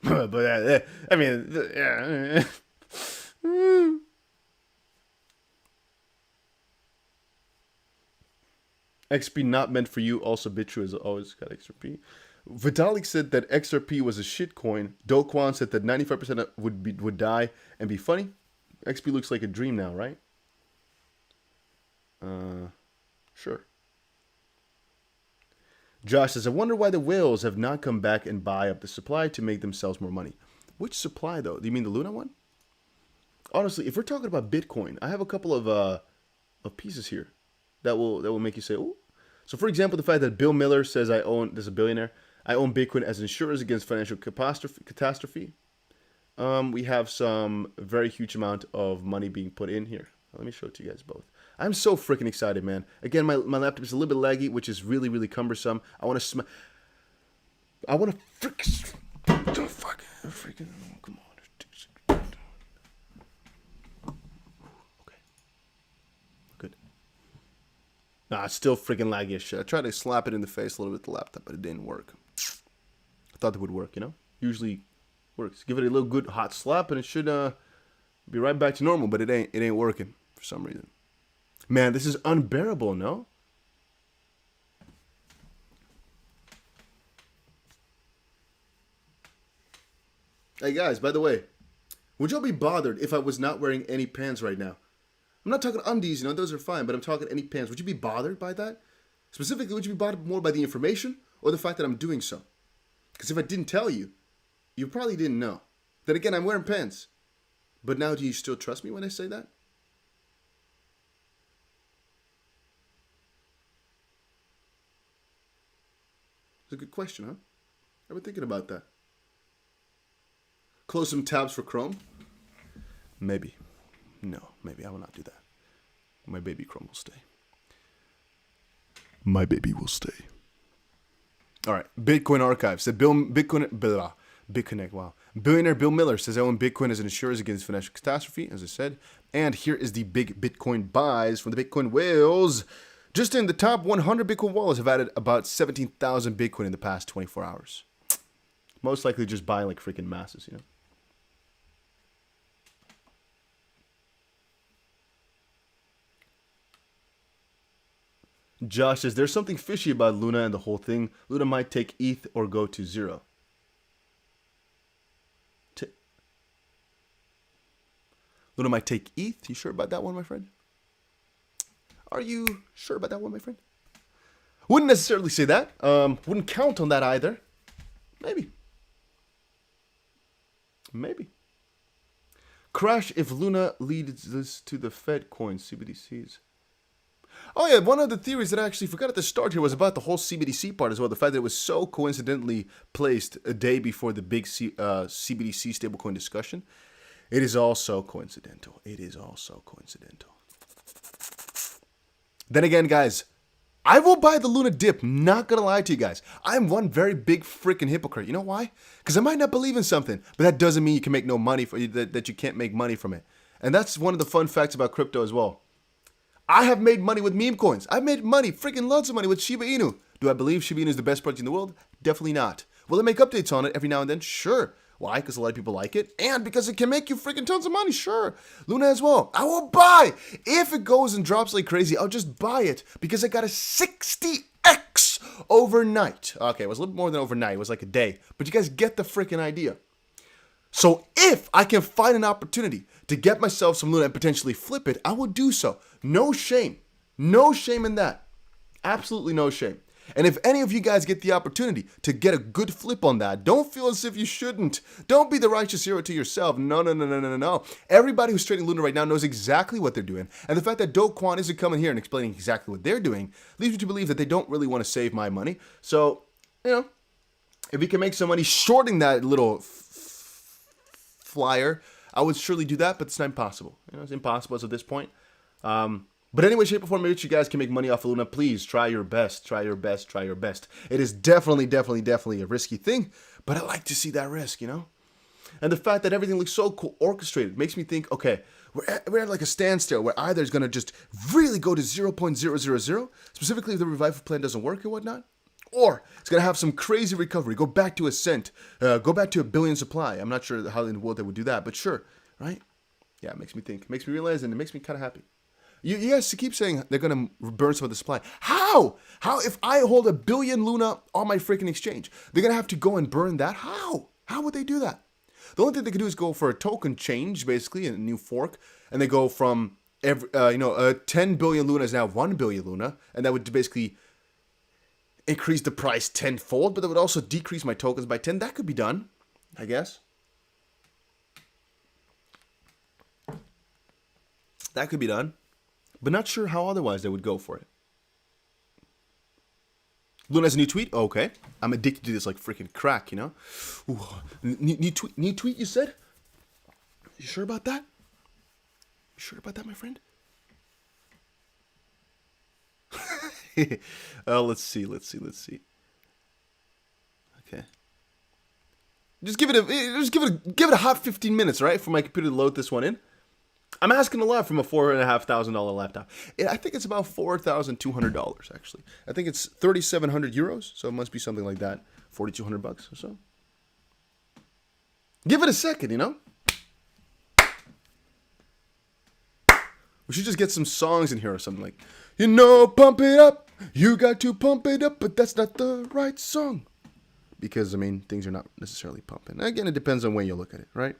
S1: But, I mean, yeah. XP not meant for you. Also, Bitru has always got XRP. Vitalik said that XRP was a shit coin. Dokwan said that 95% would die and be funny. XP looks like a dream now, right? Sure. Josh says, I wonder why the whales have not come back and buy up the supply to make themselves more money. Which supply, though? Do you mean the Luna one? Honestly, if we're talking about Bitcoin, I have a couple of pieces here that will make you say, oh. So, for example, the fact that Bill Miller says there's a billionaire, I own Bitcoin as insurers against financial catastrophe. We have some very huge amount of money being put in here. Let me show it to you guys both. I'm so freaking excited, man. Again, my laptop is a little bit laggy, which is really, really cumbersome. I want to freaking, come on. Okay. Good. Nah, it's still freaking laggy as shit. I tried to slap it in the face a little bit with the laptop, but it didn't work. I thought it would work, Usually works. Give it a little good hot slap, and it should be right back to normal, but it ain't working for some reason. Man, this is unbearable, no? Hey guys, by the way, would y'all be bothered if I was not wearing any pants right now? I'm not talking undies, those are fine, but I'm talking any pants. Would you be bothered by that? Specifically, would you be bothered more by the information or the fact that I'm doing so? Because if I didn't tell you, you probably didn't know. Then again, I'm wearing pants. But now, do you still trust me when I say that? It's a good question, huh? I've been thinking about that. Close some tabs for Chrome? Maybe. No, maybe I will not do that. My baby Chrome will stay. My baby will stay. All right. Bitcoin Archive said BitConnect, wow. Billionaire Bill Miller says I own Bitcoin as an insurance against financial catastrophe, as I said. And here is the big Bitcoin buys from the Bitcoin whales. Just in the top 100 Bitcoin wallets have added about 17,000 Bitcoin in the past 24 hours. Most likely just buying like freaking masses, Josh says, there's something fishy about Luna and the whole thing. Luna might take ETH or go to zero. Luna might take ETH? You sure about that one, my friend? Are you sure about that one, my friend? Wouldn't necessarily say that. Wouldn't count on that either. Maybe. Crash if Luna leads this to the Fed coin, CBDCs. Oh yeah, one of the theories that I actually forgot at the start here was about the whole CBDC part as well. The fact that it was so coincidentally placed a day before the big CBDC stablecoin discussion. It is all so coincidental. Then again, guys, I will buy the Luna dip. Not gonna lie to you guys. I'm one very big freaking hypocrite. You know why? Because I might not believe in something, but that doesn't mean you can make no money that you can't make money from it. And that's one of the fun facts about crypto as well. I have made money with meme coins. I've made money, freaking lots of money with Shiba Inu. Do I believe Shiba Inu is the best project in the world? Definitely not. Will it make updates on it every now and then? Sure. Why? Because a lot of people like it. And because it can make you freaking tons of money. Sure. Luna as well. I will buy. If it goes and drops like crazy, I'll just buy it. Because I got a 60x overnight. Okay, it was a little more than overnight. It was like a day. But you guys get the freaking idea. So if I can find an opportunity to get myself some Luna and potentially flip it, I will do so. No shame. No shame in that. Absolutely no shame. And if any of you guys get the opportunity to get a good flip on that, don't feel as if you shouldn't. Don't be the righteous hero to yourself. No. Everybody who's trading Luna right now knows exactly what they're doing. And the fact that Dokwan isn't coming here and explaining exactly what they're doing leads me to believe that they don't really want to save my money. So, if we can make some money shorting that little flyer, I would surely do that, but it's not impossible. It's impossible as of this point. But anyway, shape or form, maybe you guys can make money off of Luna. Please try your best. Try your best. Try your best. It is definitely a risky thing, but I like to see that risk, And the fact that everything looks so orchestrated makes me think, okay, we're at like a standstill where either it's going to just really go to 0.000, specifically if the revival plan doesn't work or whatnot, or it's going to have some crazy recovery, go back to a cent, go back to a billion supply. I'm not sure how in the world they would do that, but sure, right? Yeah, it makes me think, makes me realize, and it makes me kind of happy. You guys keep saying they're going to burn some of the supply. How? How if I hold 1 billion Luna on my freaking exchange? They're going to have to go and burn that? How? How would they do that? The only thing they can do is go for a token change, basically, a new fork, and they go from 10 billion Luna is now 1 billion Luna, and that would basically increase the price tenfold, but that would also decrease my tokens by 10. That could be done, I guess. That could be done. But not sure how otherwise they would go for it. Luna has a new tweet? Okay. I'm addicted to this like freaking crack, Ooh. New tweet, you said? You sure about that? You sure about that, my friend? Let's see. Okay. Just give it a hot 15 minutes, right? For my computer to load this one in. I'm asking a lot from a $4,500 laptop. I think it's about $4,200 actually. I think it's 3,700 euros, so it must be something like that, $4,200 or so. Give it a second, We should just get some songs in here or something like, pump it up. You got to pump it up, but that's not the right song. Because things are not necessarily pumping. Again, it depends on when you look at it, right?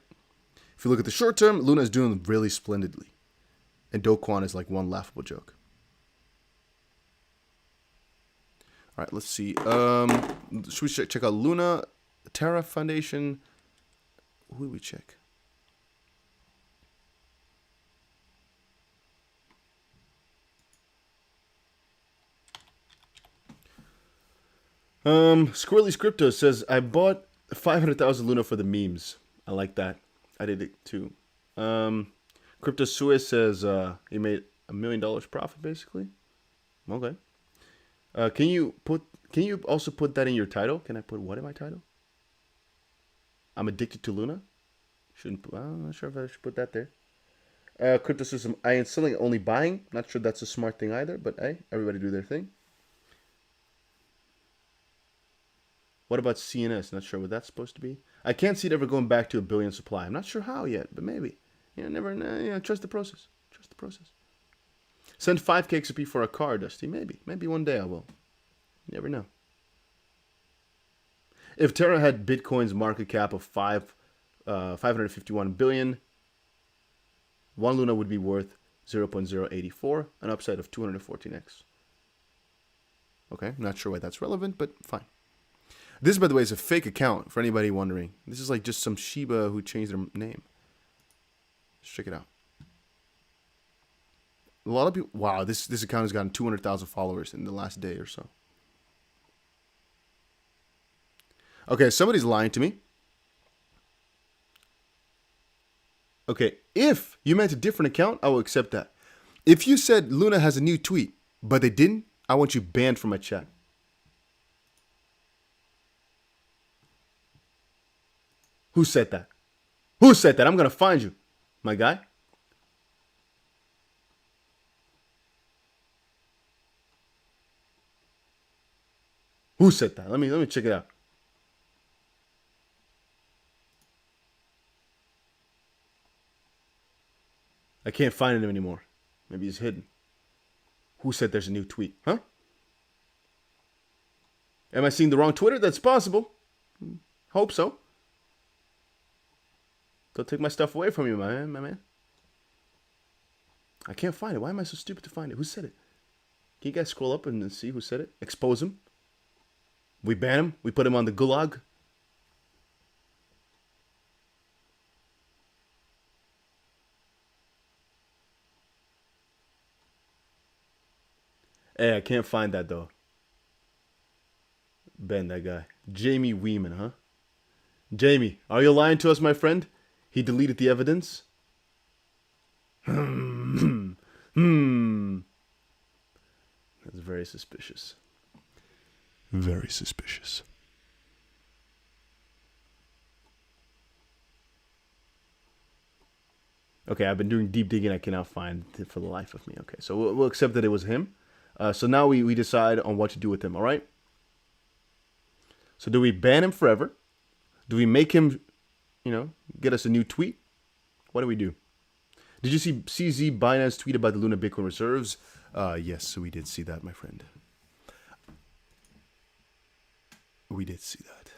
S1: If you look at the short term, Luna is doing really splendidly. And Dokwan is like one laughable joke. All right, let's see. Should we check out Luna, Terra Foundation? Who do we check? Squirrely's Crypto says, I bought 500,000 Luna for the memes. I like that. I did it too. Crypto Suisse says he made $1 million profit basically. Okay. Can you also put that in your title? Can I put what in my title? I'm addicted to Luna. I'm not sure if I should put that there. Crypto System. I am selling, only buying. Not sure that's a smart thing either, but hey, everybody do their thing. What about CNS? Not sure what that's supposed to be. I can't see it ever going back to 1 billion supply. I'm not sure how yet, but maybe. Trust the process. Trust the process. Send 5K XP for a car, Dusty. Maybe one day I will. You never know. If Terra had Bitcoin's market cap of 551 billion, 1 Luna would be worth 0.084, an upside of 214x. Okay, not sure why that's relevant, but fine. This, by the way, is a fake account, for anybody wondering. This is like just some Shiba who changed their name. Let's check it out. A lot of people... Wow, this account has gotten 200,000 followers in the last day or so. Okay, somebody's lying to me. Okay, if you meant a different account, I will accept that. If you said Luna has a new tweet, but they didn't, I want you banned from my chat. Who said that? Who said that? I'm going to find you, my guy. Who said that? Let me check it out. I can't find him anymore. Maybe he's hidden. Who said there's a new tweet? Huh? Am I seeing the wrong Twitter? That's possible. Hope so. Don't take my stuff away from you, my man. I can't find it. Why am I so stupid to find it? Who said it? Can you guys scroll up and see who said it? Expose him. We ban him. We put him on the gulag. Hey, I can't find that though. Ban that guy. Jamie Weeman, huh? Jamie, are you lying to us, my friend? He deleted the evidence. Hmm. That's very suspicious. Very suspicious. Okay, I've been doing deep digging. I cannot find it for the life of me. Okay, so we'll accept that it was him. So now we decide on what to do with him, all right? So do we ban him forever? Do we make him, get us a new tweet? What do we do? Did you see CZ Binance tweet about the Luna Bitcoin reserves? Yes, so we did see that, my friend. We did see that.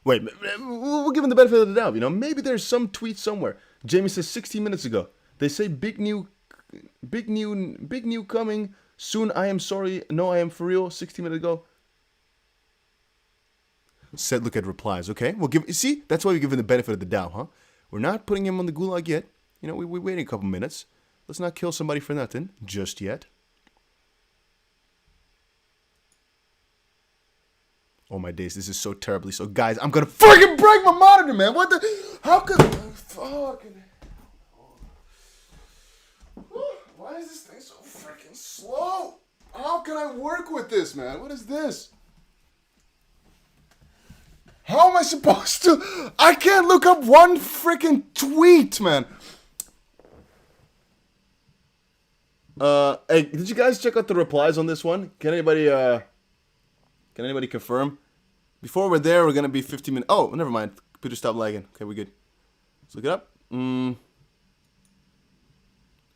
S1: Wait, we'll give him the benefit of the doubt. Maybe there's some tweet somewhere. Jamie says 16 minutes ago. They say big new coming soon. I am sorry. No, I am for real. 16 minutes ago. Said look at replies. Okay, we'll give. See, that's why we give him the benefit of the doubt, huh? We're not putting him on the gulag yet. We're waiting a couple minutes. Let's not kill somebody for nothing just yet. Oh my days, this is so terribly so. Guys, I'm gonna freaking break my monitor, man. What the? How could? Fucking. Why is this thing so freaking slow? How can I work with this, man? What is this? How am I supposed to? I can't look up one freaking tweet, man. Hey, did you guys check out the replies on this one? Can anybody confirm? Before we're there, we're gonna be 15 minutes. Oh, never mind. Computer stopped lagging. Okay, we're good. Let's look it up.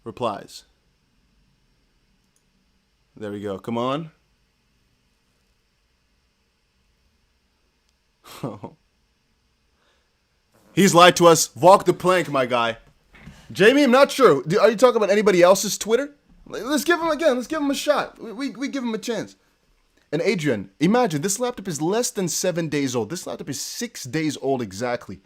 S1: Replies. There we go. Come on. He's lied to us. Walk the plank, my guy. Jamie, I'm not sure. Are you talking about anybody else's Twitter? Let's give him again. Let's give him a shot. We give him a chance. And Adrian, imagine this laptop is less than 7 days old. This laptop is 6 days old exactly.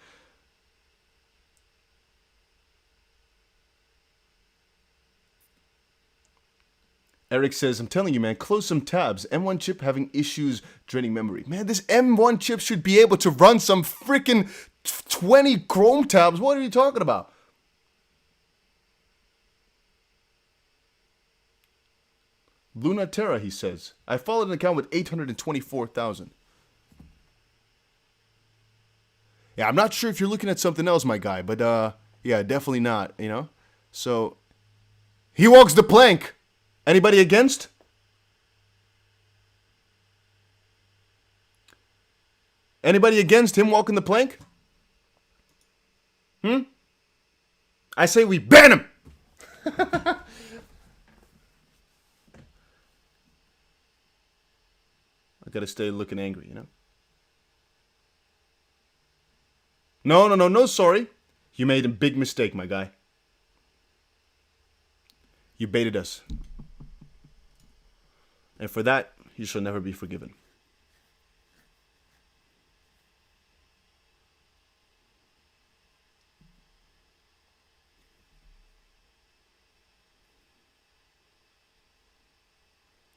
S1: Eric says, I'm telling you, man, close some tabs. M1 chip having issues draining memory. Man, this M1 chip should be able to run some freaking 20 Chrome tabs. What are you talking about? Luna Terra, he says. I followed an account with 824,000. Yeah, I'm not sure if you're looking at something else, my guy, but yeah, definitely not, So, he walks the plank. Anybody against? Anybody against him walking the plank? I say we ban him. I gotta stay looking angry, No, sorry. You made a big mistake, my guy. You baited us. And for that, you shall never be forgiven.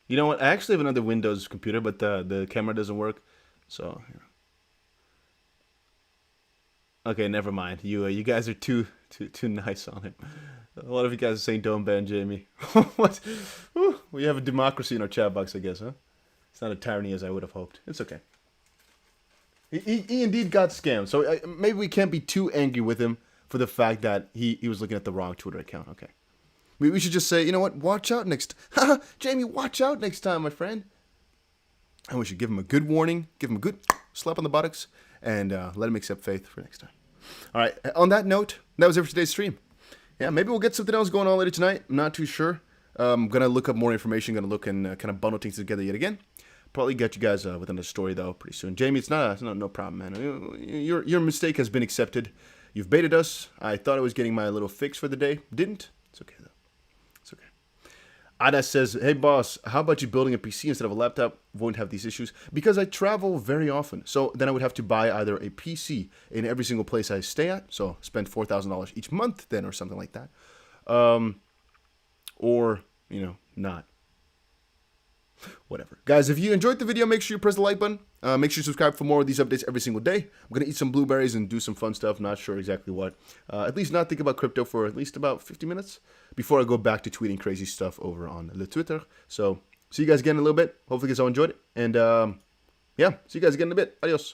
S1: You know what? I actually have another Windows computer, but the camera doesn't work. So, okay, never mind. You guys are too nice on him. A lot of you guys are saying don't ban Jamie. What? Whew, we have a democracy in our chat box, I guess, huh? It's not a tyranny as I would have hoped. It's okay. He indeed got scammed. So maybe we can't be too angry with him for the fact that he was looking at the wrong Twitter account. Okay. We should just say, you know what? Watch out next. Jamie, watch out next time, my friend. And we should give him a good warning, give him a good slap on the buttocks, and let him accept faith for next time. All right. On that note, that was it for today's stream. Yeah, maybe we'll get something else going on later tonight. I'm not too sure. I'm going to look up more information. Going to look and kind of bundle things together yet again. Probably get you guys with another story, though, pretty soon. Jamie, it's no problem, man. Your mistake has been accepted. You've baited us. I thought I was getting my little fix for the day. Didn't. It's okay, though. It's okay. Ada says, hey, boss, how about you building a PC instead of a laptop? Won't have these issues. Because I travel very often. So then I would have to buy either a PC in every single place I stay at. So spend $4,000 each month then or something like that. Or, not. Whatever. Guys, if you enjoyed the video, make sure you press the like button. Make sure you subscribe for more of these updates every single day. I'm going to eat some blueberries and do some fun stuff. Not sure exactly what. At least not think about crypto for at least about 50 minutes before I go back to tweeting crazy stuff over on the Twitter. So see you guys again in a little bit. Hopefully you guys all enjoyed it. And yeah, see you guys again in a bit. Adios.